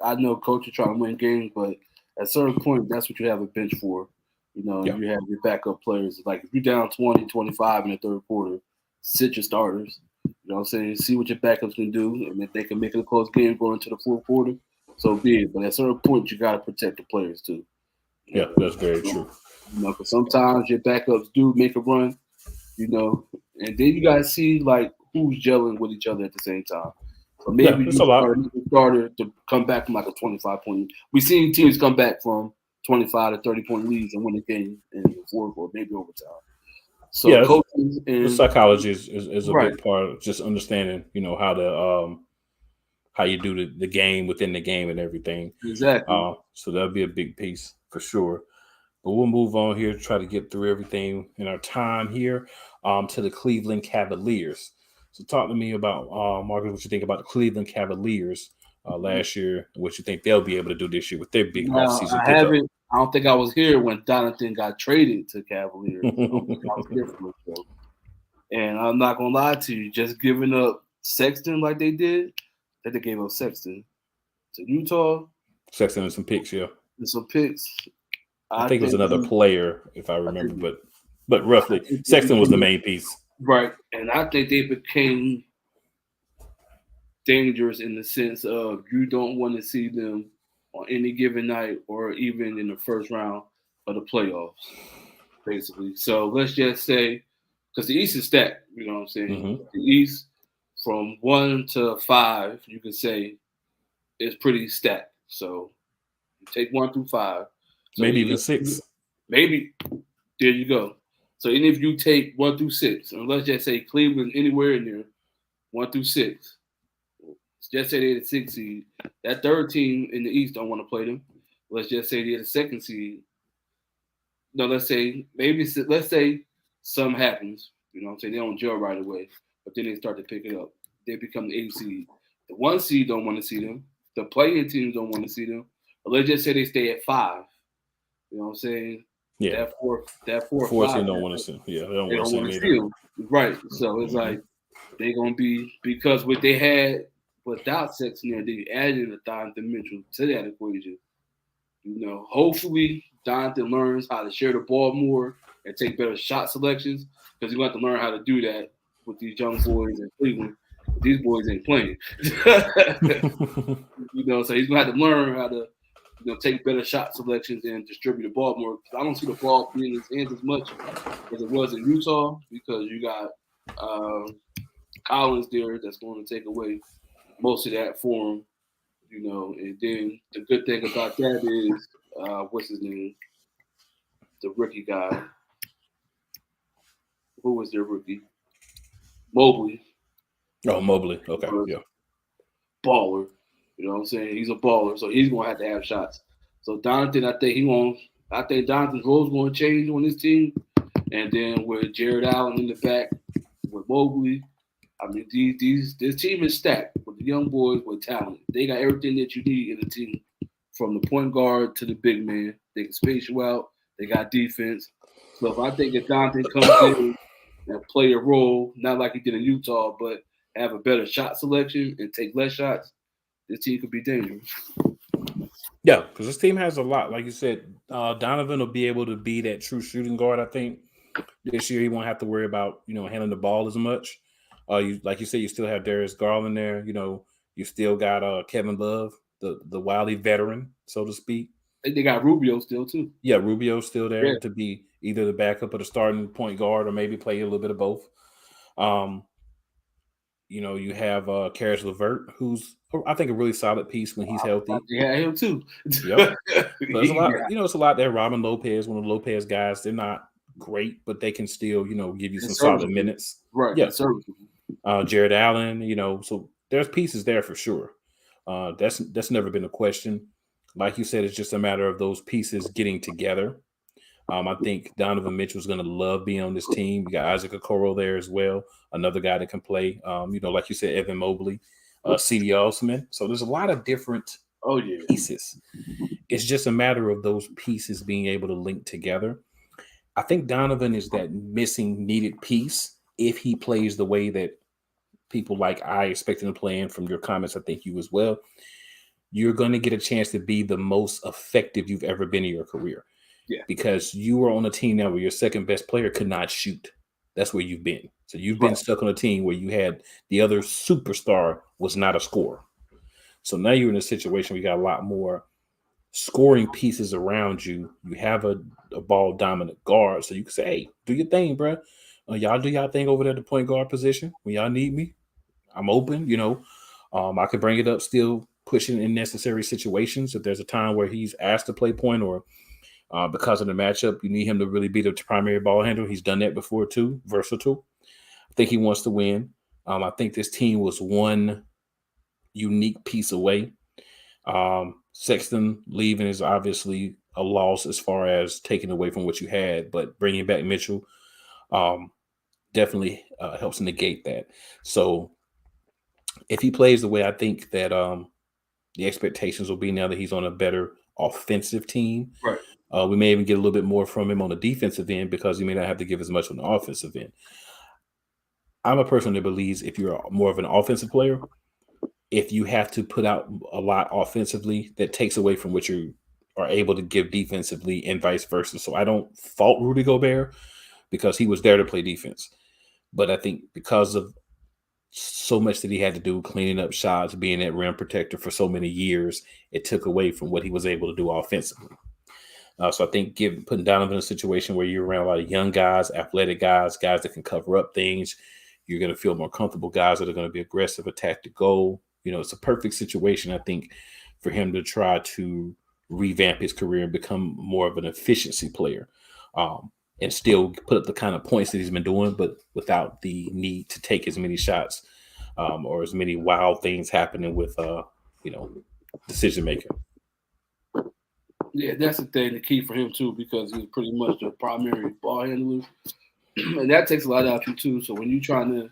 I know coaches trying to win games, but at a certain point, that's what you have a bench for. You know, you have your backup players. Like if you're down 20, 25 in the third quarter, sit your starters. You know what I'm saying? See what your backups can do, and if they can make it a close game going into the fourth quarter, so be it. But at a certain point, you got to protect the players too. Yeah, that's very true. You know, because sometimes your backups do make a run, you know, and then you got to see like who's gelling with each other at the same time. So maybe you start a starter to come back from like a 25-point. We've seen teams come back from 25 to 30-point leads and win the game in the fourth or maybe overtime. So yeah, coaching and the psychology is a big part of just understanding, you know, how you do the game within the game and everything. Exactly. So that'll be a big piece for sure. But we'll move on here to try to get through everything in our time here to the Cleveland Cavaliers. So talk to me about, Marcus, what you think about the Cleveland Cavaliers last year, and what you think they'll be able to do this year with their big offseason pickup. I don't think I was here when Donathan got traded to Cavaliers. I was here for the show. And I'm not going to lie to you, just giving up Sexton like they did, that they gave up Sexton to Utah. Sexton and some picks, yeah. And some picks. I think it was another player, if I remember, but roughly, Sexton was the main piece. Right. And I think they became dangerous in the sense of you don't want to see them on any given night or even in the first round of the playoffs, basically. So let's just say, because the East is stacked, you know what I'm saying? Mm-hmm. The East, from 1 to 5, you could say, is pretty stacked. So you take 1 through 5. So maybe even 6. Maybe. There you go. So even if you take 1 through 6, and let's just say Cleveland anywhere in there, 1 through 6. Just say they're the 6th seed. That third team in the East don't want to play them. Let's just say they're the 2nd seed. No, let's say something happens. You know what I'm saying? They don't gel right away, but then they start to pick it up. They become the 8th seed. The 1 seed don't want to see them. The play-in teams don't want to see them. But let's just say they stay at 5. You know what I'm saying? Yeah. That four team don't want to see. Yeah, they don't want to see them. Right. So it's like they're gonna be, because what they had without Sexton there, they added a Donovan Mitchell to that equation. You know, hopefully Donovan learns how to share the ball more and take better shot selections, because he's going to have to learn how to do that with these young boys in Cleveland. These boys ain't playing. You know, so he's going to have to learn how to, you know, take better shot selections and distribute the ball more. I don't see the ball being in his hands as much as it was in Utah, because you got Collins there that's going to take away most of that for him, you know. And then the good thing about that is, what's his name? The rookie guy. Who was their rookie? Mobley. Oh, Mobley. Okay, yeah. Baller. You know what I'm saying? He's a baller, so he's going to have shots. So Donovan, I think Donovan's role is going to change on this team. And then with Jared Allen in the back, with Mobley, I mean, this team is stacked with the young boys with talent. They got everything that you need in the team, from the point guard to the big man. They can space you out. They got defense. So if I think if Donovan comes in and play a role, not like he did in Utah, but have a better shot selection and take less shots, this team could be dangerous. Yeah, because this team has a lot. Like you said, Donovan will be able to be that true shooting guard. I think this year he won't have to worry about, you know, handling the ball as much. Like you said, you still have Darius Garland there. You know, you still got Kevin Love, the wily veteran, so to speak. They got Rubio still too. Yeah, Rubio's still there to be either the backup or the starting point guard, or maybe play a little bit of both. You know, you have Caris LeVert, who's, I think, a really solid piece when he's healthy. Yeah, him too. Yep. There's a lot, you know, it's a lot there. Robin Lopez, one of the Lopez guys. They're not great, but they can still, you know, give you some solid minutes. Right. Yeah. Jared Allen, you know, so there's pieces there for sure. That's never been a question. Like you said, it's just a matter of those pieces getting together. I think Donovan Mitchell's going to love being on this team. You got Isaac Okoro there as well, another guy that can play. You know, like you said, Evan Mobley, C.D. Osman. So there's a lot of different pieces. It's just a matter of those pieces being able to link together. I think Donovan is that missing, needed piece if he plays the way that people like I expect him to play in. From your comments, I think you as well. You're going to get a chance to be the most effective you've ever been in your career. Yeah. Because you were on a team now where your second best player could not shoot. That's where you've been. So you've been stuck on a team where you had the other superstar was not a scorer. So now you're in a situation where you got a lot more scoring pieces around you. You have a ball dominant guard. So you can say, hey, do your thing, bro. Y'all do y'all thing over there at the point guard position. When y'all need me, I'm open, I can bring it up, still pushing in necessary situations. If there's a time where he's asked to play point or because of the matchup, you need him to really be the primary ball handler. He's done that before too, versatile. I think he wants to win. I think this team was one unique piece away. Sexton leaving is obviously a loss as far as taking away from what you had, but bringing back Mitchell definitely helps negate that. So if he plays the way I think that the expectations will be now that he's on a better offensive team, right? We may even get a little bit more from him on the defensive end because he may not have to give as much on the offensive end. I'm a person that believes if you're more of an offensive player, if you have to put out a lot offensively, that takes away from what you are able to give defensively and vice versa. So I don't fault Rudy Gobert because he was there to play defense. But I think because of so much that he had to do cleaning up shots, being that rim protector for so many years, it took away from what he was able to do offensively. So I think putting Donovan in a situation where you're around a lot of young guys, athletic guys that can cover up things, you're going to feel more comfortable guys that are going to be aggressive, attack the goal. It's a perfect situation, I think, for him to try to revamp his career and become more of an efficiency player and still put up the kind of points that he's been doing, but without the need to take as many shots or as many wild things happening with, decision making. Yeah, that's the thing, the key for him too, because he's pretty much the primary ball handler, and that takes a lot out of you too. So when you're trying to,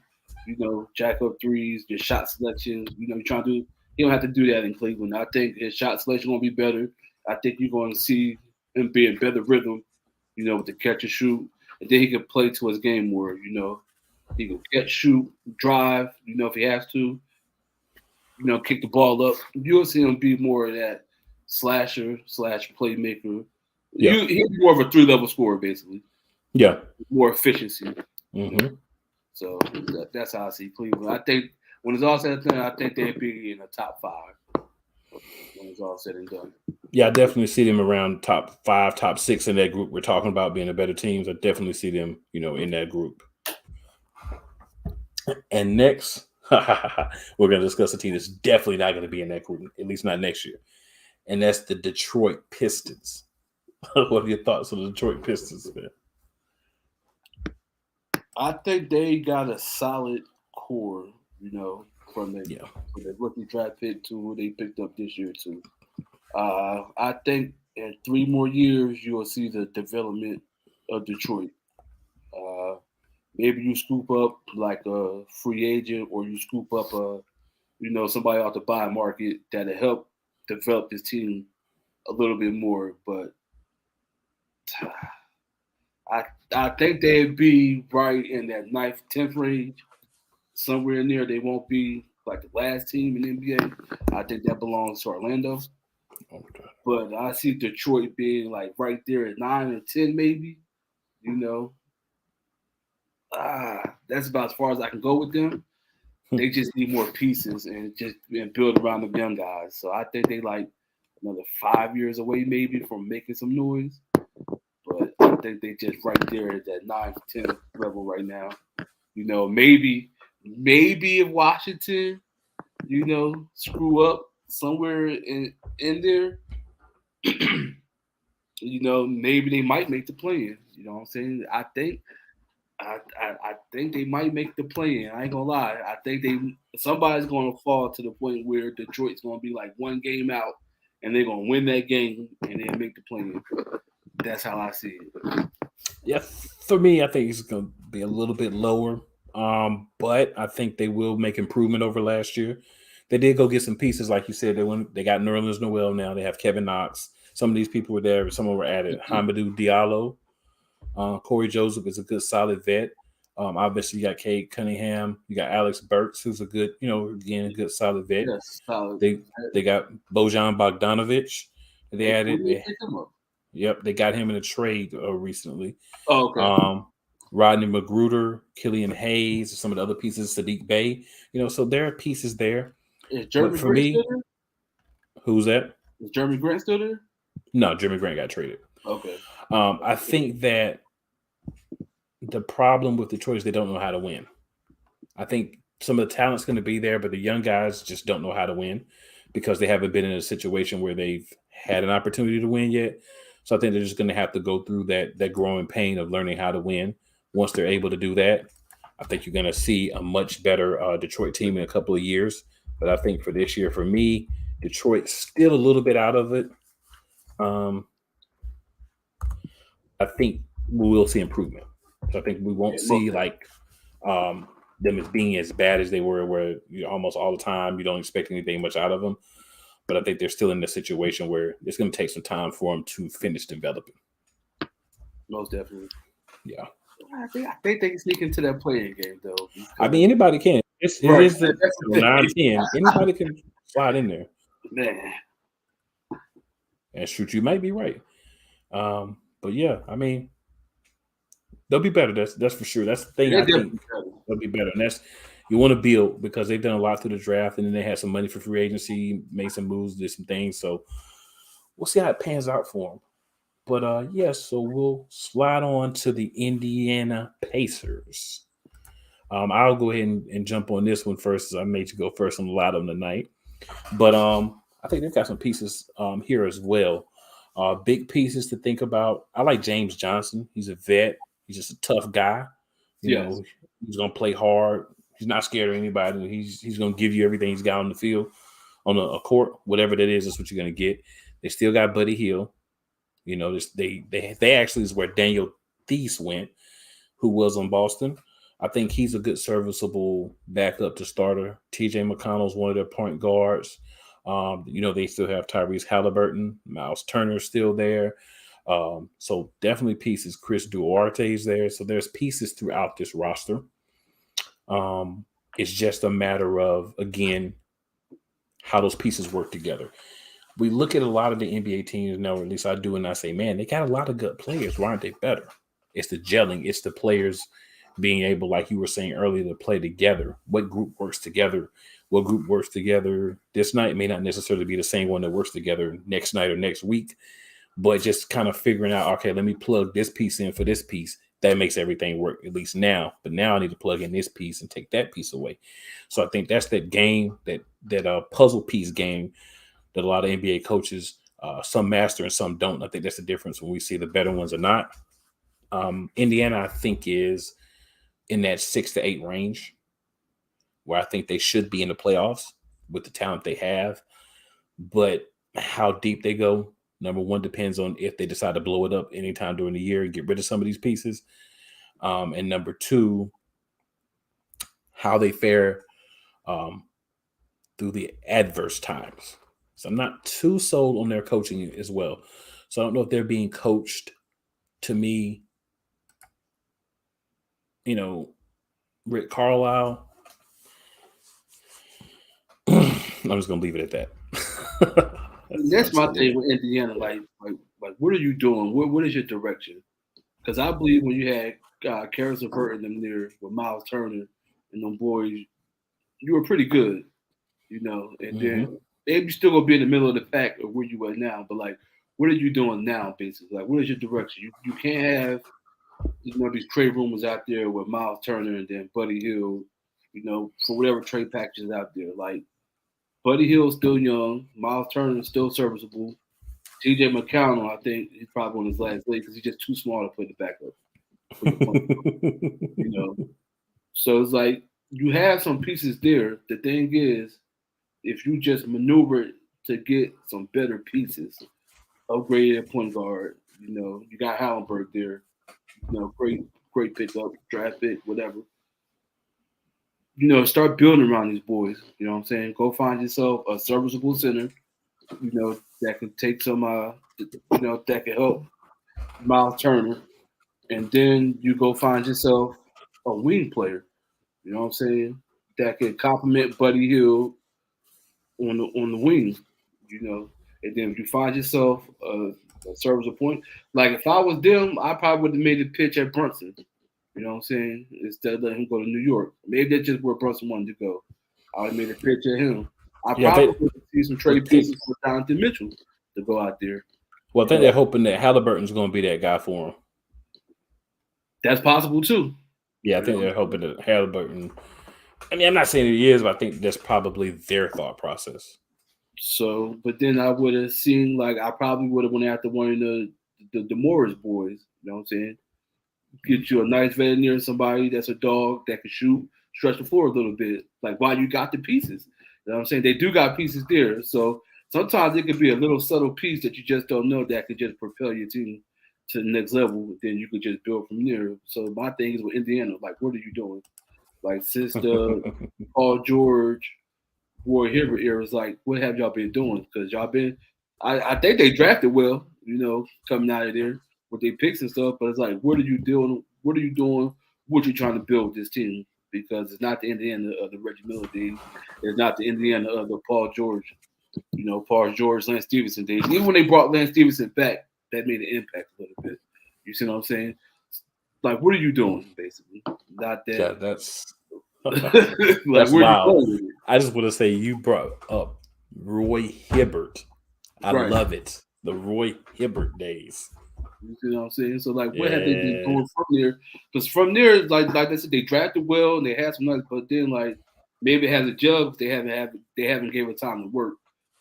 jack up threes, your shot selection, you're trying to he don't have to do that in Cleveland. I think his shot selection gonna be better. I think you're going to see him be in better rhythm, with the catch and shoot, and then he can play to his game more. He can catch, shoot, drive. If he has to, kick the ball up. You'll see him be more of that slasher / playmaker. Yeah. He's more of a 3-level scorer, basically. Yeah. More efficiency. Mm-hmm. So that's how I see Cleveland. I think when it's all said and done, I think they'd be in the top 5 when it's all said and done. Yeah, I definitely see them around top 5, top 6 in that group. We're talking about being the better teams. I definitely see them, in that group. And next, we're going to discuss a team that's definitely not going to be in that group, at least not next year. And that's the Detroit Pistons. What are your thoughts on the Detroit Pistons, man? I think they got a solid core, from the rookie draft pick to who they picked up this year too. I think in 3 more years you'll see the development of Detroit. Maybe you scoop up like a free agent, or you scoop up somebody off the buy market that'll help develop this team a little bit more. But I think they'd be right in that 9th, 10th range, somewhere in there. They won't be like the last team in the NBA. I think that belongs to Orlando. Okay. But I see Detroit being like right there at 9 or 10, maybe. That's about as far as I can go with them. They just need more pieces and build around the young guys. So I think they like another 5 years away maybe from making some noise. But I think they just right there at that 9th, 10th level right now. Maybe if Washington, screw up somewhere in there, maybe they might make the play-in. You know what I'm saying? I think they might make the play-in. I ain't gonna lie. I think somebody's gonna fall to the point where Detroit's gonna be like 1 game out, and they're gonna win that game and then make the play-in. That's how I see it. Yeah, for me, I think it's gonna be a little bit lower. But I think they will make improvement over last year. They did go get some pieces, like you said. They got Nerlens Noel now. They have Kevin Knox. Some of these people were there. Some were added. Hamidou Diallo. Corey Joseph is a good, solid vet. Obviously, you got Cade Cunningham. You got Alex Burks, who's a good, again, a good, solid vet. Yes, solid. They got Bojan Bogdanovic. They added. Yep, they got him in a trade recently. Oh, okay. Rodney Magruder, Killian Hayes, some of the other pieces, Sadiq Bey. So there are pieces there. Is But Jeremy for Grant me, still there? who's that? Is Jeremy Grant still there? No, Jeremy Grant got traded. Okay. I think that the problem with Detroit is they don't know how to win. I think some of the talent's going to be there, but the young guys just don't know how to win because they haven't been in a situation where they've had an opportunity to win yet. So I think they're just going to have to go through that growing pain of learning how to win. Once they're able to do that, I think you're going to see a much better Detroit team in a couple of years. But I think for this year, for me, Detroit's still a little bit out of it. I think we will see improvement. So I think we won't see like them as being as bad as they were, where almost all the time you don't expect anything much out of them. But I think they're still in the situation where it's going to take some time for them to finish developing. Most definitely. Yeah. I think they can sneak into that playing game, though. I mean, anybody can. It is the 9-10. Anybody can slide in there. Man. And shoot, you might be right. But yeah, I mean, they'll be better. That's for sure. That's the thing. I think they'll be better. And that's you want to build because they've done a lot through the draft, and then they had some money for free agency, made some moves, did some things. So we'll see how it pans out for them. But so we'll slide on to the Indiana Pacers. I'll go ahead and jump on this one first, as I made you go first on a lot of them tonight. But I think they've got some pieces here as well. Big pieces to think about. I like James Johnson. He's a vet. He's just a tough guy. You know, he's going to play hard. He's not scared of anybody. He's going to give you everything he's got on the field, on a court, whatever that is. That's what you're going to get. They still got Buddy Hield. You know, they actually is where Daniel Theis went, who was on Boston. I think he's a good serviceable backup to starter. TJ McConnell's one of their point guards. They still have Tyrese Halliburton. Miles Turner's still there. So definitely pieces. Chris Duarte's there. So there's pieces throughout this roster. It's just a matter of, again, how those pieces work together. We look at a lot of the NBA teams now, or at least I do, and I say, man, they got a lot of good players. Why aren't they better? It's the gelling. It's the players being able, like you were saying earlier, to play together. What group works together? What group works together this night may not necessarily be the same one that works together next night or next week, but just kind of figuring out, okay, let me plug this piece in for this piece. That makes everything work, at least now. But now I need to plug in this piece and take that piece away. So I think that's that game, that puzzle piece game that a lot of NBA coaches, some master and some don't. I think that's the difference when we see the better ones or not. Indiana, I think, is in that 6 to 8 range, where I think they should be in the playoffs with the talent they have. But how deep they go, number one, depends on if they decide to blow it up anytime during the year and get rid of some of these pieces. And number two, how they fare through the adverse times. So I'm not too sold on their coaching as well. So I don't know if they're being coached, to me, Rick Carlisle. I'm just gonna leave it at that. That's my thing with Indiana. Like, what are you doing? What is your direction? Because I believe when you had Karis LeVert and them there with Miles Turner and them boys, you were pretty good, And then maybe you're still gonna be in the middle of the pack of where you are now. But like, what are you doing now, basically? Like, what is your direction? You can't have these trade rumors out there with Miles Turner and then Buddy Hield, for whatever trade packages out there. Like, Buddy Hield's still young. Miles Turner is still serviceable. TJ McConnell, I think he's probably on his last leg because he's just too small to put the backup. So it's like you have some pieces there. The thing is, if you just maneuver to get some better pieces, upgraded point guard, you got Hallenberg there, great pickup, draft pick, whatever. Start building around these boys. You know what I'm saying? Go find yourself a serviceable center, that can take some, that can help Miles Turner. And then you go find yourself a wing player, you know what I'm saying, that can complement Buddy Hield on the wing, And then if you find yourself a That serves a point. Like if I was them, I probably would have made a pitch at Brunson. You know what I'm saying? Instead of letting him go to New York. Maybe that's just where Brunson wanted to go. I would have made a pitch at him. I probably would see some trade pieces for Jonathan Mitchell to go out there. Well, I think they're hoping that Halliburton's going to be that guy for him. That's possible too. Yeah, I think they're hoping that Halliburton. I mean, I'm not saying he is, but I think that's probably their thought process. So, but then I would have seen, like, I probably would have went after one of the Morris boys. You know what I'm saying? Get you a nice veterinarian, somebody that's a dog that can shoot, stretch the floor a little bit. Like, while you got the pieces. You know what I'm saying? They do got pieces there. So sometimes it could be a little subtle piece that you just don't know that could just propel your team to the next level. Then you could just build from there. So my thing is with Indiana, like, what are you doing? Like, since the Paul George, Roy Hibbert era, is like, what have y'all been doing? Because y'all been, I think they drafted well, you know, coming out of there with their picks and stuff. But it's like, what are you doing? What are you doing? What you trying to build this team? Because it's not the Indiana of the Reggie Miller days. It's not the Indiana of the Paul George, you know, Paul George, Lance Stevenson days. Even when they brought Lance Stevenson back, that made an impact a little bit. You see what I'm saying? Like, what are you doing, basically? Not that. Yeah, that's like, that's wild. I just want to say you brought up Roy Hibbert. I love it. The Roy Hibbert days. You see what I'm saying? So, like, what have they been doing from there? Because from there, like I said, they drafted well and they had some nice, but then, like, maybe it has a job. They haven't gave it time to work.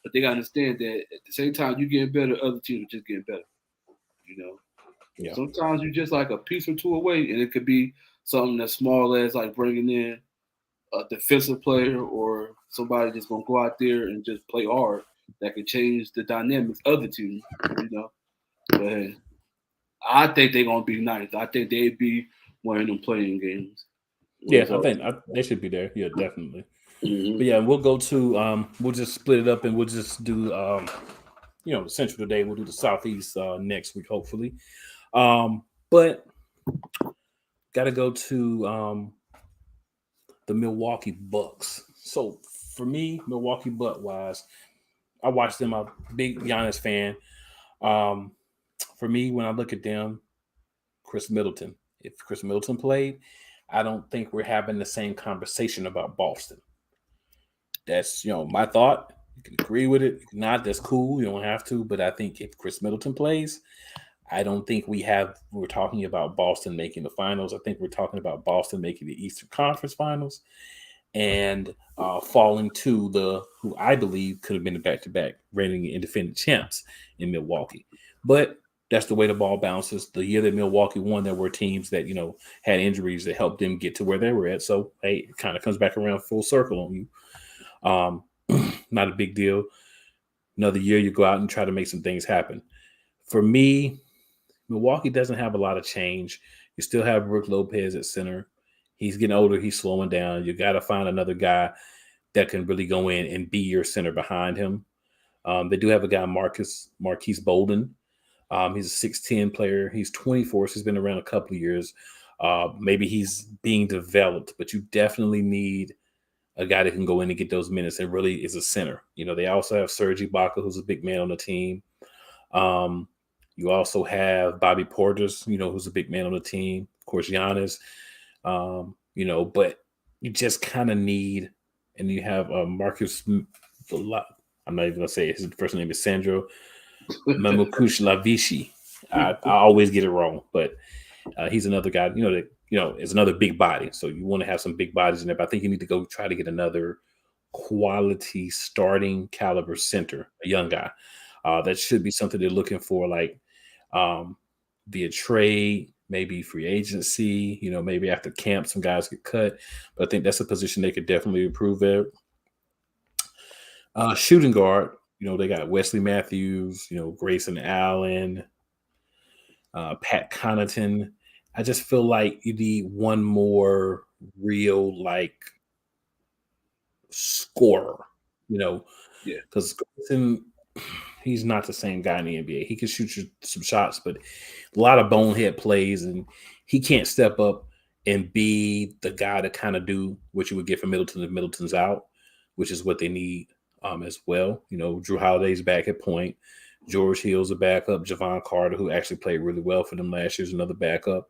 But they gotta understand that at the same time you getting better, other teams are just getting better. You know. Yeah. Sometimes you're just like a piece or two away, and it could be something as small as like bringing in a defensive player or somebody that's gonna go out there and just play hard that could change the dynamics of the team. You know. But I think they're gonna be nice. I think they'd be one of them playing games. Yeah, I think they should be there. Yeah, definitely. Mm-hmm. But yeah, we'll go to we'll just split it up and we'll just do you know, the Central today. We'll do the Southeast next week, hopefully. But gotta go to the Milwaukee Bucks. So for me, Milwaukee Buck wise, I watched them. I'm a big Giannis fan. For me, when I look at them, Chris Middleton. If Chris Middleton played, I don't think we're having the same conversation about Boston. That's, you know, my thought. You can agree with it. If not, that's cool. You don't have to. But I think if Chris Middleton plays, I don't think we're talking about Boston making the finals. I think we're talking about Boston making the Eastern Conference Finals and falling to who I believe could have been the back-to-back reigning and defending champs in Milwaukee. But that's the way the ball bounces. The year that Milwaukee won, there were teams that, you know, had injuries that helped them get to where they were at. So, hey, it kind of comes back around full circle on you. Not a big deal. Another year, you go out and try to make some things happen. For me, Milwaukee doesn't have a lot of change. You still have Brook Lopez at center. He's getting older. He's slowing down. You got to find another guy that can really go in and be your center behind him. They do have a guy, Marquise Bolden. He's a 6'10 player. He's 24. So he's been around a couple of years. Maybe he's being developed, but you definitely need a guy that can go in and get those minutes and really is a center. You know, they also have Serge Ibaka, who's a big man on the team. You also have Bobby Portis, you know, who's a big man on the team. Of course, Giannis, you know, but you just kind of need, and you have Marcus, I'm not even going to say it. His first name is Sandro Mamukushlavici. I always get it wrong, but he's another guy, you know, that, you know, is another big body. So you want to have some big bodies in there, but I think you need to go try to get another quality starting caliber center, a young guy. That should be something they're looking for, like via trade, maybe free agency, you know, maybe after camp, some guys get cut. But I think that's a position they could definitely improve at. Shooting guard, you know, they got Wesley Matthews, you know, Grayson Allen, Pat Connaughton. I just feel like you need one more real, like, scorer, you know, because Grayson, he's not the same guy in the NBA. He can shoot you some shots, but a lot of bonehead plays, and he can't step up and be the guy to kind of do what you would get from Middleton if Middleton's out, which is what they need as well. You know, Drew Holiday's back at point. George Hill's a backup. Javon Carter, who actually played really well for them last year, is another backup.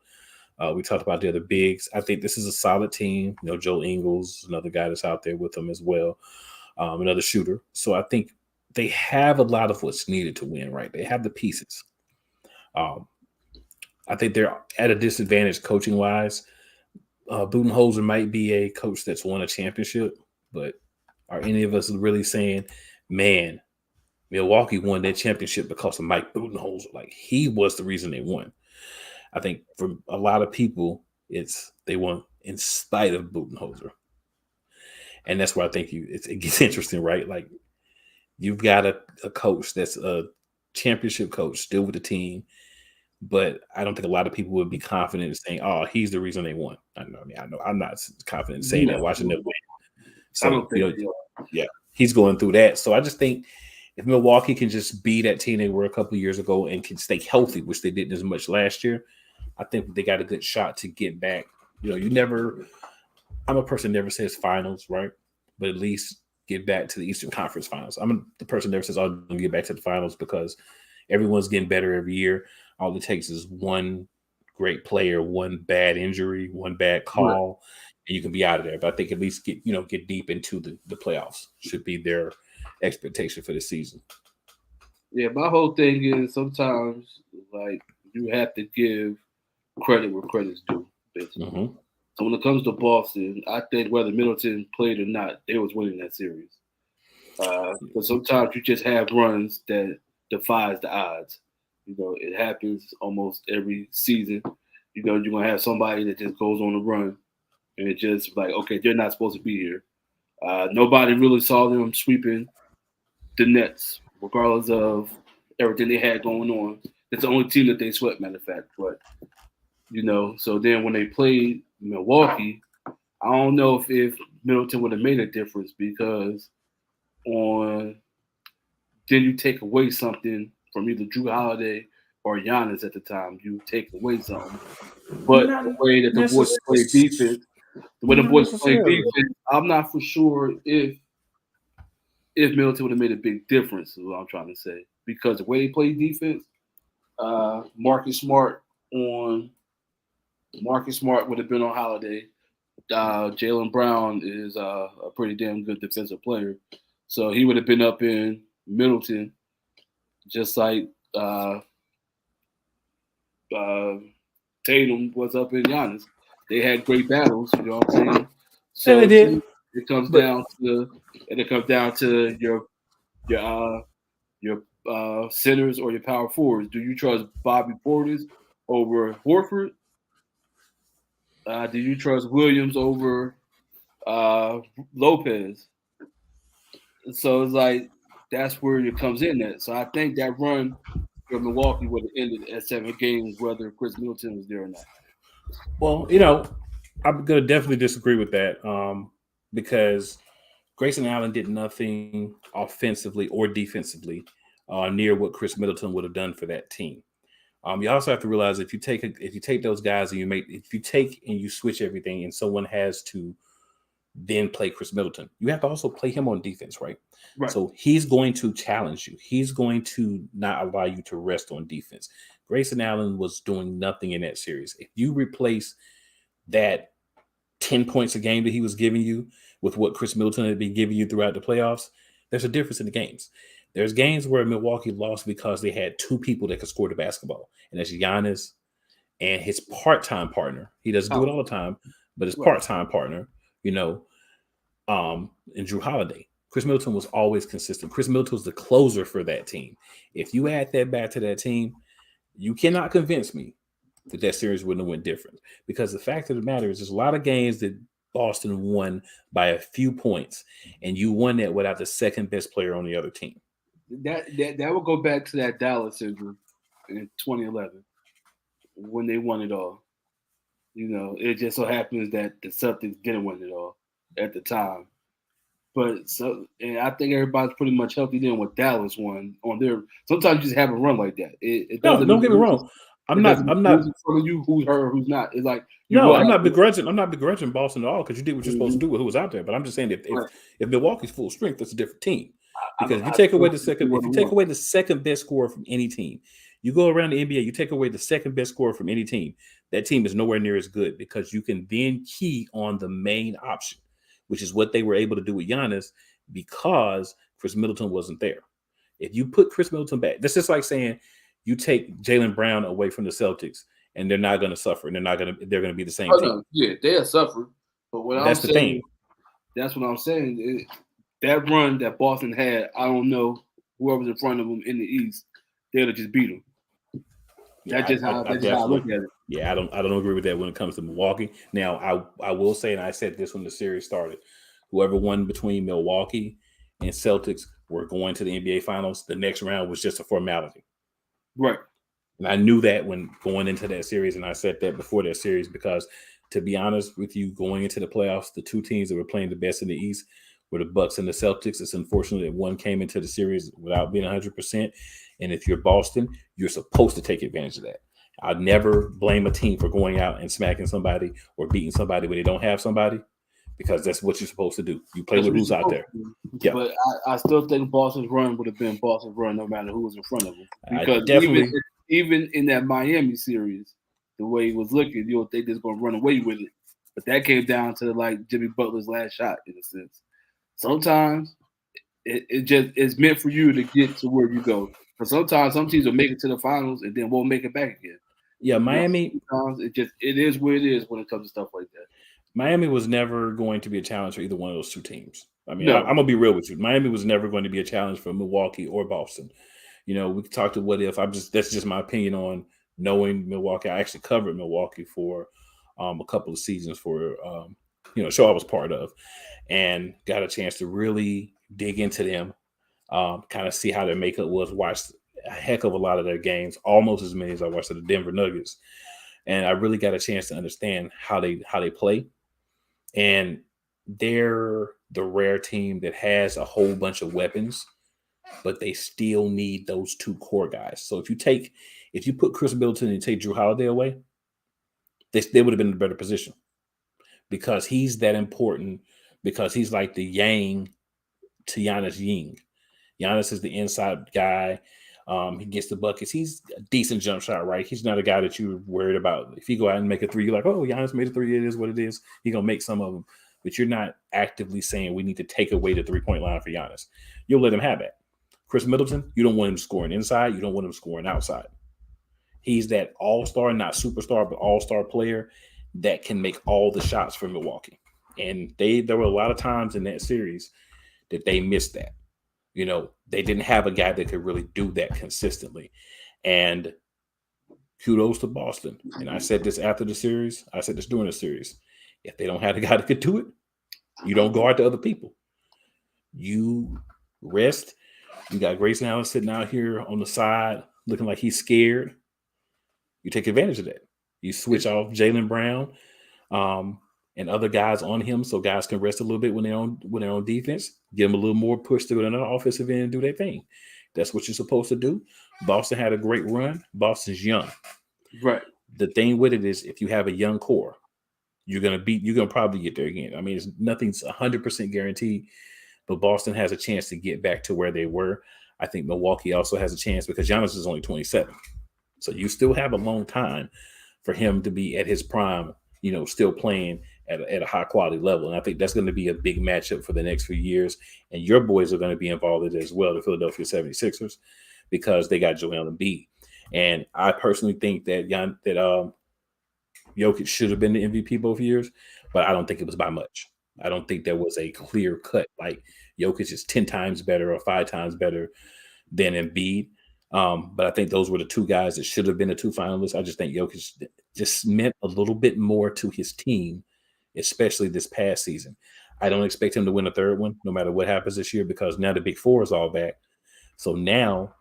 We talked about the other bigs. I think this is a solid team. You know, Joe Ingles, another guy that's out there with them as well, another shooter. So I think they have a lot of what's needed to win, right? They have the pieces. I think they're at a disadvantage coaching-wise. Budenholzer might be a coach that's won a championship, but are any of us really saying, man, Milwaukee won that championship because of Mike Budenholzer? Like, he was the reason they won. I think for a lot of people, they won in spite of Budenholzer. And that's where I think it gets interesting, right? Like, you've got a coach that's a championship coach still with the team, but I don't think a lot of people would be confident in saying, "Oh, he's the reason they won." I know I'm not confident in saying that watching them win. So, I don't think yeah, he's going through that. So I just think if Milwaukee can just be that team they were a couple of years ago and can stay healthy, which they didn't as much last year, I think they got a good shot to get back. You know, I'm a person who never says finals, right? But at least get back to the Eastern Conference Finals. I'm the person who never says I'll get back to the finals because everyone's getting better every year. All it takes is one great player, one bad injury, one bad call, and you can be out of there. But I think at least get deep into the playoffs should be their expectation for the season. Yeah, my whole thing is sometimes like you have to give credit where credit's due, basically. Mm-hmm. So when it comes to Boston, I think whether Middleton played or not, they was winning that series. But sometimes you just have runs that defies the odds. You know, it happens almost every season. You know, you're gonna have somebody that just goes on a run, and it's just like, okay, they're not supposed to be here. Nobody really saw them sweeping the Nets, regardless of everything they had going on. It's the only team that they swept, matter of fact. But you know, so then when they played Milwaukee, I don't know if Middleton would have made a difference because then you take away something from either Drew Holiday or Giannis at the time. You take away something. But the way that the boys play defense, I'm not for sure if Middleton would have made a big difference, is what I'm trying to say. Because the way they play defense, Marcus Smart would have been on Holiday. Jaylen Brown is a pretty damn good defensive player. So he would have been up in Middleton, just like Tatum was up in Giannis. They had great battles, you know what I'm saying? So yeah, they did. It comes down to your centers or your power forwards. Do you trust Bobby Portis over Horford? Do you trust Williams over Lopez? So it's like that's where it comes in at. So I think that run for Milwaukee would have ended at 7 games, whether Chris Middleton was there or not. Well, you know, I'm going to definitely disagree with that because Grayson Allen did nothing offensively or defensively near what Chris Middleton would have done for that team. You also have to realize if you take those guys and you switch everything and someone has to then play Chris Middleton, you have to also play him on defense, right? So he's going to challenge you. He's going to not allow you to rest on defense. Grayson Allen was doing nothing in that series. If you replace that 10 points a game that he was giving you with what Chris Middleton had been giving you throughout the playoffs, there's a difference in the games. There's games where Milwaukee lost because they had two people that could score the basketball, and that's Giannis and his part-time partner. He doesn't do it all the time, but his part-time partner, and Drew Holiday. Chris Middleton was always consistent. Chris Middleton was the closer for that team. If you add that back to that team, you cannot convince me that series wouldn't have went different. Because the fact of the matter is there's a lot of games that Boston won by a few points, and you won that without the second best player on the other team. That will go back to that Dallas syndrome in 2011 when they won it all. You know, it just so happens that the Celtics didn't win it all at the time. And I think everybody's pretty much healthy then when Dallas won on their. Sometimes you just have a run like that. No, don't get me wrong. I'm not telling you who's hurt, who's not. It's like I'm not begrudging Boston at all because you did what you're supposed to do with who was out there. But I'm just saying if Milwaukee's full strength, that's a different team. Because if you take away the second best scorer from any team, you go around the NBA, you take away the second best scorer from any team, that team is nowhere near as good because you can then key on the main option, which is what they were able to do with Giannis because Chris Middleton wasn't there. If you put Chris Middleton back, this is like saying you take Jaylen Brown away from the Celtics and they're not going to suffer and they're going to be the same team. No. Yeah, they'll suffer. But that's the thing. That's what I'm saying. That run that Boston had, I don't know whoever's in front of them in the East, they'll just beat them. That's just how I look at it. Yeah, I don't agree with that when it comes to Milwaukee. Now, I will say, and I said this when the series started, whoever won between Milwaukee and Celtics were going to the NBA Finals. The next round was just a formality. Right. And I knew that when going into that series, and I said that before that series because, to be honest with you, going into the playoffs, the two teams that were playing the best in the East were the Bucks and the Celtics. It's unfortunate that one came into the series without being 100%. And if you're Boston, you're supposed to take advantage of that. I'd never blame a team for going out and smacking somebody or beating somebody when they don't have somebody because that's what you're supposed to do. You play with who's out there. Yeah. But I still think Boston's run would have been Boston's run no matter who was in front of them. Because even in that Miami series, the way he was looking, you don't think they're going to run away with it. But that came down to like Jimmy Butler's last shot in a sense. Sometimes it's meant for you to get to where you go. But sometimes some teams will make it to the finals and then won't make it back again. Yeah, Miami. Sometimes it is what it is when it comes to stuff like that. Miami was never going to be a challenge for either one of those two teams. I mean, I'm gonna be real with you. Miami was never going to be a challenge for Milwaukee or Boston. You know, we talked to what if. That's just my opinion on knowing Milwaukee. I actually covered Milwaukee for a couple of seasons for show I was part of, and got a chance to really dig into them. Kind of see how their makeup was, watched a heck of a lot of their games, almost as many as I watched the Denver Nuggets. And I really got a chance to understand how they play. And they're the rare team that has a whole bunch of weapons, but they still need those two core guys. So if you put Chris Middleton and take Jrue Holiday away, they would have been in a better position because he's that important, because he's like the yang to Giannis Yin. Giannis is the inside guy. He gets the buckets. He's a decent jump shot, right? He's not a guy that you're worried about. If you go out and make a three, you're like, oh, Giannis made a three. It is what it is. He's going to make some of them. But you're not actively saying we need to take away the three-point line for Giannis. You'll let him have it. Chris Middleton, you don't want him scoring inside. You don't want him scoring outside. He's that all-star, not superstar, but all-star player that can make all the shots for Milwaukee. And there were a lot of times in that series that they missed that. You know, they didn't have a guy that could really do that consistently. And kudos to Boston. And I said this after the series. I said this during the series. If they don't have a guy that could do it, you don't guard the other people. You rest. You got Grayson Allen sitting out here on the side looking like he's scared. You take advantage of that. You switch off Jaylen Brown and other guys on him so guys can rest a little bit when they're on defense. Give them a little more push to go to the offensive end and do their thing. That's what you're supposed to do. Boston had a great run. Boston's young. Right. The thing with it is if you have a young core, you're gonna probably get there again. I mean, nothing's 100% guaranteed, but Boston has a chance to get back to where they were. I think Milwaukee also has a chance because Giannis is only 27. So you still have a long time for him to be at his prime, you know, still playing at a high quality level. And I think that's going to be a big matchup for the next few years. And your boys are going to be involved in it as well, the Philadelphia 76ers, because they got Joel Embiid. And I personally think that Jokic should have been the MVP both years, but I don't think it was by much. I don't think there was a clear cut, like Jokic is 10 times better or 5 times better than Embiid. But I think those were the two guys that should have been the two finalists. I just think Jokic just meant a little bit more to his team, especially this past season. I don't expect him to win a third one, no matter what happens this year, because now the Big Four is all back. So now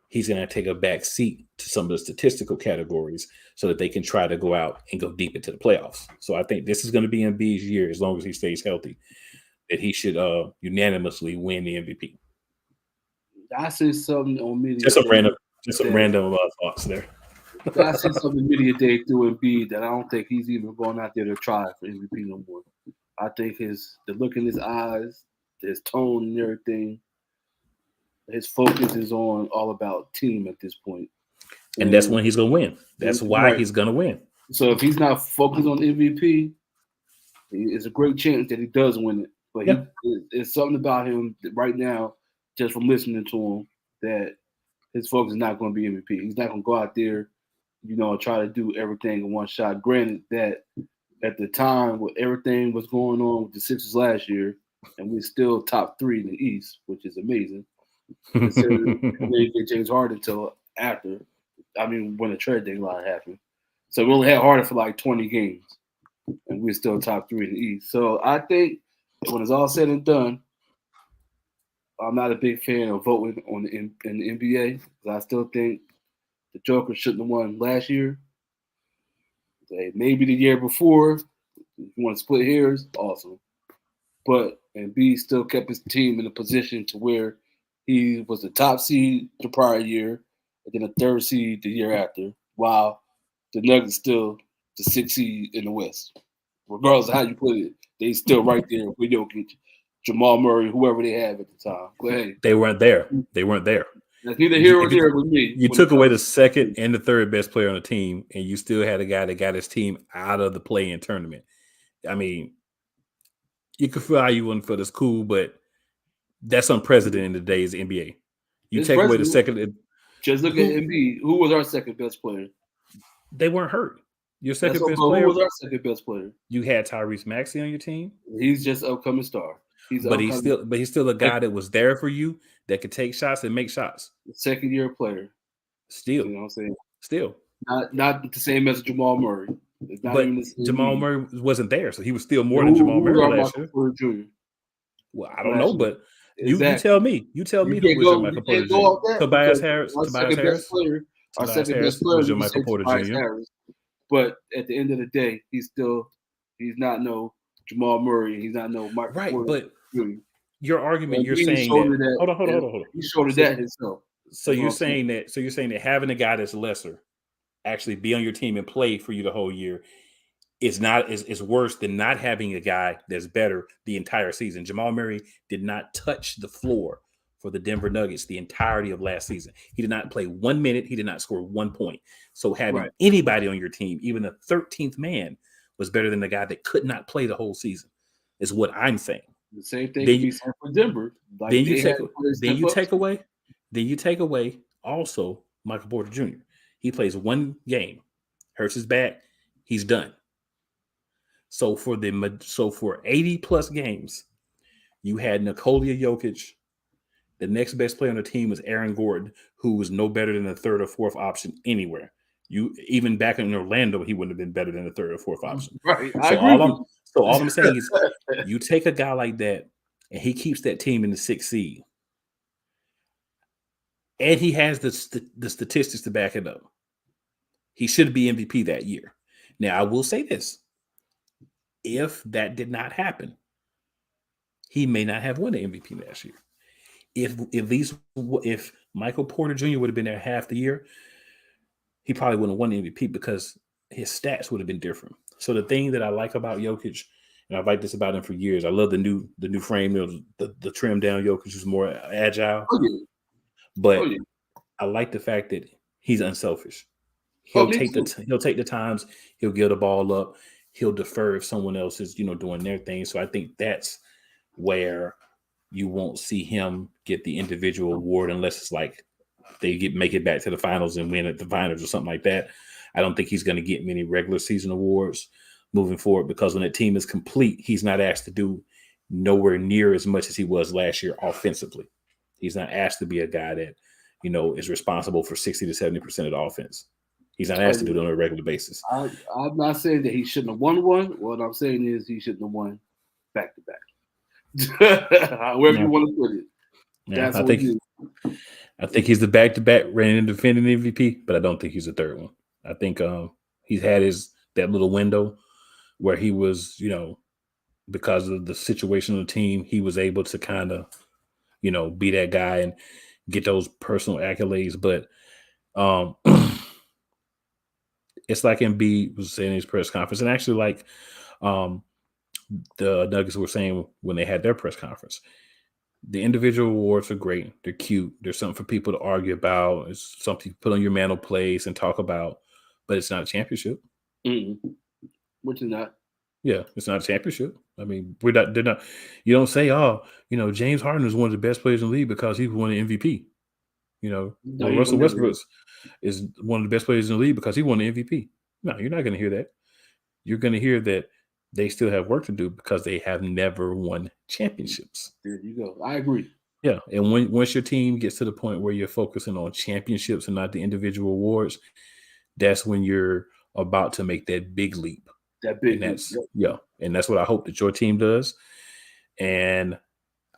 he's going to take a back seat to some of the statistical categories so that they can try to go out and go deep into the playoffs. So I think this is going to be Embiid's year, as long as he stays healthy, that he should unanimously win the MVP. I see something on media. Just some random thoughts there. I see something media day through Embiid that I don't think he's even going out there to try for MVP no more. I think the look in his eyes, his tone and everything, his focus is on all about team at this point. And that's when he's going to win. That's why he's going to win. So if he's not focused on MVP, it's a great chance that he does win it. But it's something about him right now, just from listening to him, that his focus is not going to be MVP. He's not going to go out there, try to do everything in one shot. Granted that at the time, with everything was going on with the Sixers last year, and we're still top 3 in the East, which is amazing. Considering we didn't get James Harden until after. When the trade deadline happened. So we only had Harden for like 20 games, and we're still top 3 in the East. So I think when it's all said and done, I'm not a big fan of voting in the NBA. I still think the Joker shouldn't have won last year. Maybe the year before. If you want to split hairs, awesome. But Embiid still kept his team in a position to where he was the top seed the prior year, and then a 3rd seed the year after, while the Nuggets still the 6th seed in the West. Regardless of how you put it, they still right there with Jokic, Jamal Murray, whoever they have at the time. Go ahead. They weren't there. That's neither here or there with me. You took away the 2nd and the 3rd best player on the team, and you still had a guy that got his team out of the play-in tournament. You could feel how you wouldn't feel that's cool, but that's unprecedented in today's NBA. You take away the 2nd. Just look at Embiid. Who was our 2nd best player? They weren't hurt. Your 2nd best player. Who was our 2nd best player? You had Tyrese Maxey on your team. He's just upcoming star. He's still a guy that was there for you that could take shots and make shots. The 2nd-year player. Still. You know what I'm saying? Still. Not the same as Jamal Murray. But Jamal Murray wasn't there, so he was still more than Jamal Murray last year. Well, I don't know, but you tell me. You tell me who was your Michael Porter Jr. Tobias Harris. Our second best player was your Michael Porter Jr. But at the end of the day, he's not no Jamal Murray. He's not no Michael Porter Jr. Your argument, you're saying that. Hold on. He showed that himself. So you're saying that having a guy that's lesser actually be on your team and play for you the whole year is worse than not having a guy that's better the entire season. Jamal Murray did not touch the floor for the Denver Nuggets the entirety of last season. He did not play 1 minute. He did not score 1 point. So having anybody on your team, even the 13th man, was better than the guy that could not play the whole season, is what I'm saying. The same thing can be said for Denver. Then you take away also Michael Porter Jr. He plays 1 game, hurts his back, he's done. So for 80 plus games, you had Nikola Jokic. The next best player on the team was Aaron Gordon, who was no better than the 3rd or 4th option anywhere. Even back in Orlando, he wouldn't have been better than the 3rd or 4th option. Right. All I'm saying is, you take a guy like that, and he keeps that team in the 6th seed, and he has the statistics to back it up. He should be MVP that year. Now, I will say this: if that did not happen, he may not have won the MVP last year. If Michael Porter Jr. would have been there half the year, he probably wouldn't have won the MVP because his stats would have been different. So the thing that I like about Jokic, and I've liked this about him for years, I love the new frame, the trimmed down Jokic is more agile. But I like the fact that he's unselfish. He'll take the times, he'll get the ball up, he'll defer if someone else is, doing their thing. So I think that's where you won't see him get the individual award unless it's like they make it back to the finals and win at the finals or something like that. I don't think he's going to get many regular season awards moving forward because when that team is complete, he's not asked to do nowhere near as much as he was last year offensively. He's not asked to be a guy that, is responsible for 60 to 70% of the offense. He's not asked to do it on a regular basis. I'm not saying that he shouldn't have won one. What I'm saying is he shouldn't have won back-to-back. However you want to put it. Yeah, I think he's the back-to-back reigning and defending MVP, but I don't think he's the 3rd one. I think he's had that little window where he was, because of the situation of the team, he was able to kind of, be that guy and get those personal accolades. But it's like Embiid was saying in his press conference, and actually like the Nuggets were saying when they had their press conference. The individual awards are great. They're cute. There's something for people to argue about. It's something you put on your mantle place and talk about, but it's not a championship. Which is not. Yeah, it's not a championship. I mean, they're not. You don't say, oh, James Harden is one of the best players in the league because he won the MVP. Russell Westbrook is one of the best players in the league because he won the MVP. No, you're not going to hear that. You're going to hear that they still have work to do because they have never won championships. There you go. I agree. Yeah, and once your team gets to the point where you're focusing on championships and not the individual awards, that's when you're about to make that big leap. And that's what I hope that your team does. And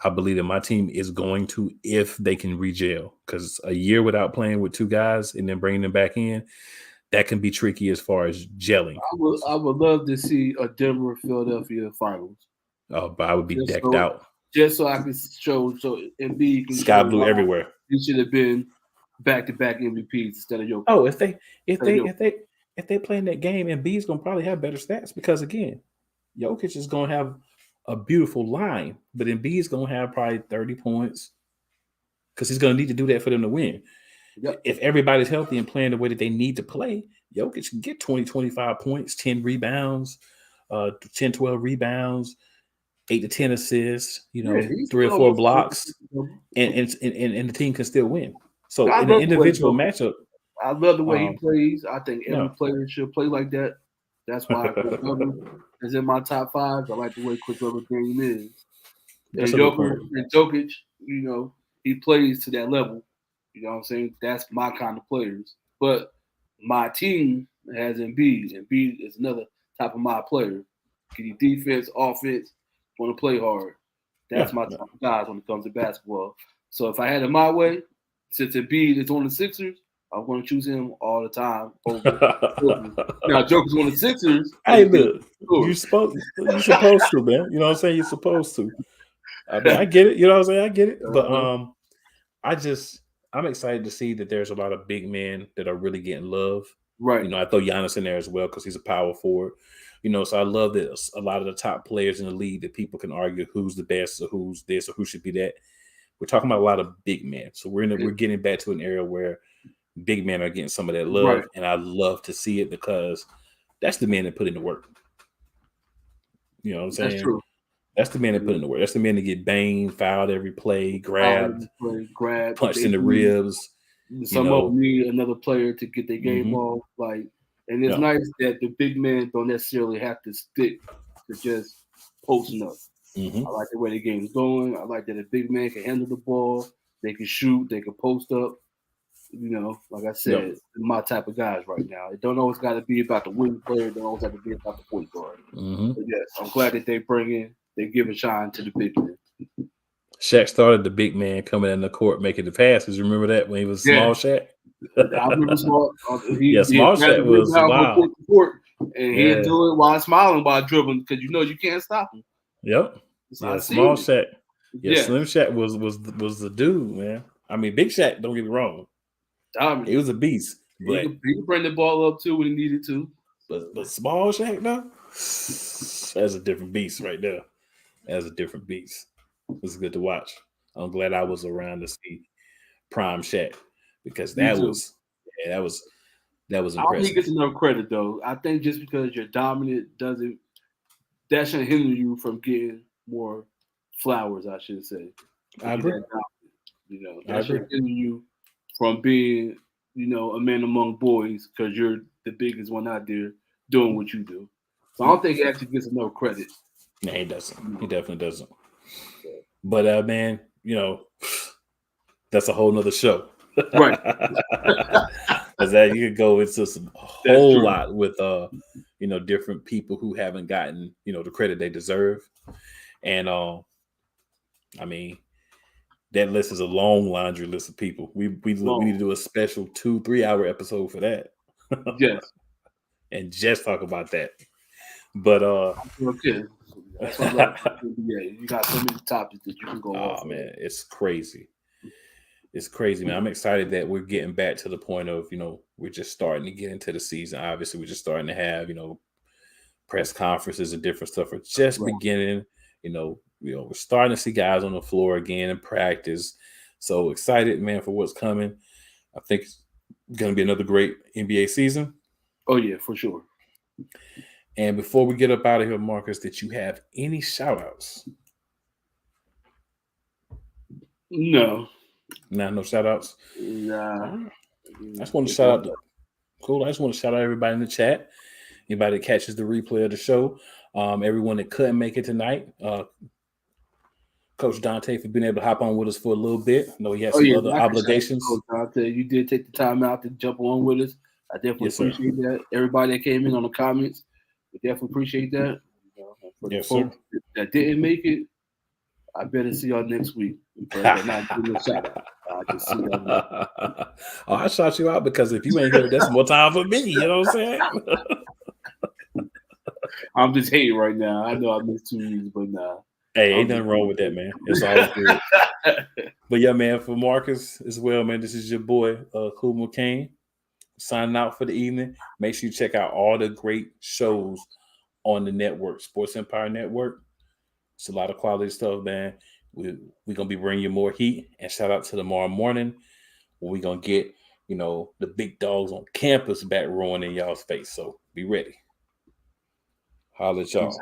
I believe that my team is going to, if they can regel, because a year without playing with two guys and then bringing them back in, that can be tricky as far as gelling. I would love to see a Denver Philadelphia finals. Oh, but I would be decked out. Just so I can show Embiid can sky blue everywhere. He should have been back-to-back MVPs instead of Jokic. Oh, if they play in that game, Embiid's gonna probably have better stats because again, Jokic is gonna have a beautiful line, but Embiid's gonna have probably 30 points because he's gonna need to do that for them to win. Yep. If everybody's healthy and playing the way that they need to play, Jokic can get 20, 25 points, 10 rebounds, 10, 12 rebounds, 8 to 10 assists, 3 or 4 blocks, and the team can still win. So in an individual matchup, I love the way he plays. I think every player should play like that. That's why Chris Webber is in my top 5. I like the way Chris Webber's game is. And Jokic, he plays to that level. You know what I'm saying? That's my kind of players. But my team has Embiid. Embiid is another type of my player. Can you defense, offense, want to play hard. That's my type of guys when it comes to basketball. So if I had it my way, since Embiid is on the Sixers, I'm going to choose him all the time. Now, Joker's on the Sixers. Hey, look, you're supposed to, man. You know what I'm saying? You're supposed to. I mean, I get it. You know what I'm saying? I get it. But I'm excited to see that there's a lot of big men that are really getting love. Right. I throw Giannis in there as well because he's a power forward. So I love that a lot of the top players in the league that people can argue who's the best or who's this or who should be that. We're talking about a lot of big men. So we're getting back to an era where big men are getting some of that love. Right. And I love to see it because that's the man that put in the work. You know what I'm saying? That's true. That's the man that put in the work. That's the man that get banged, fouled every play, grabbed, punched in the ribs. Some of them need another player to get their game off. And it's nice that the big men don't necessarily have to stick to just posting up. Mm-hmm. I like the way the game's going. I like that a big man can handle the ball. They can shoot. They can post up. Like I said, my type of guys right now. It don't always got to be about the wing player. It don't always have to be about the point guard. Mm-hmm. But yes, I'm glad that they give a shine to the big man. Shaq started the big man coming in the court making the passes. Remember that when he was small Shaq? I remember small. Small Shaq was wild. And he'd do it while smiling, while dribbling, because you can't stop him. Yep. Small Shaq. Slim Shaq was the dude, man. I mean, Big Shaq, don't get me wrong. He was a beast. But he could bring the ball up too when he needed to. But Small Shaq, though, that's a different beast right there. That's a different beast. It was good to watch. I'm glad I was around to see Prime Shaq because that was impressive. I don't think he gets enough credit though. I think just because you're dominant that shouldn't hinder you from getting more flowers, I should say. I agree. That shouldn't hinder you from being, a man among boys because you're the biggest one out there doing what you do. So I don't think he actually gets enough credit. No, he doesn't. He definitely doesn't. But man, that's a whole nother show. Right. Because that you could go into a whole lot with different people who haven't gotten, the credit they deserve. And I mean, that list is a long laundry list of people. We need to do a special 2-3 hour episode for that. Yes. And just talk about that. But okay. That's what you got so many topics that you can go off. Oh man, it's crazy. It's crazy, man. I'm excited that we're getting back to the point of, we're just starting to get into the season. Obviously, we're just starting to have, press conferences and different stuff. We're just beginning, we're starting to see guys on the floor again in practice. So excited, man, for what's coming. I think it's going to be another great NBA season. Oh yeah, for sure. And before we get up out of here, Marcus, did you have any shout outs? No. Nah, no shout outs. Nah. I just want to shout out cool. I just want to shout out everybody in the chat. Anybody that catches the replay of the show. Everyone that couldn't make it tonight. Coach Dante for being able to hop on with us for a little bit. I know he has some other obligations. Coach Dante, you did take the time out to jump on with us. I definitely appreciate that. Everybody that came in on the comments, we definitely appreciate that. For the folks that didn't make it, I better see y'all next week. I shot you out because if you ain't here, that's more time for me. You know what I'm saying? I'm just hating right now. I know I missed 2 weeks, but nah. Hey, ain't nothing wrong with that, man. It's all good. But yeah, man, for Marcus as well, man, this is your boy, Cool McCain, signing out for the evening. Make sure you check out all the great shows on the network, Sports Empire Network. It's a lot of quality stuff, man. We're going to be bringing you more heat. And shout out to tomorrow morning when we're going to get, the big dogs on campus back roaring in y'all's face. So be ready. Holla at y'all.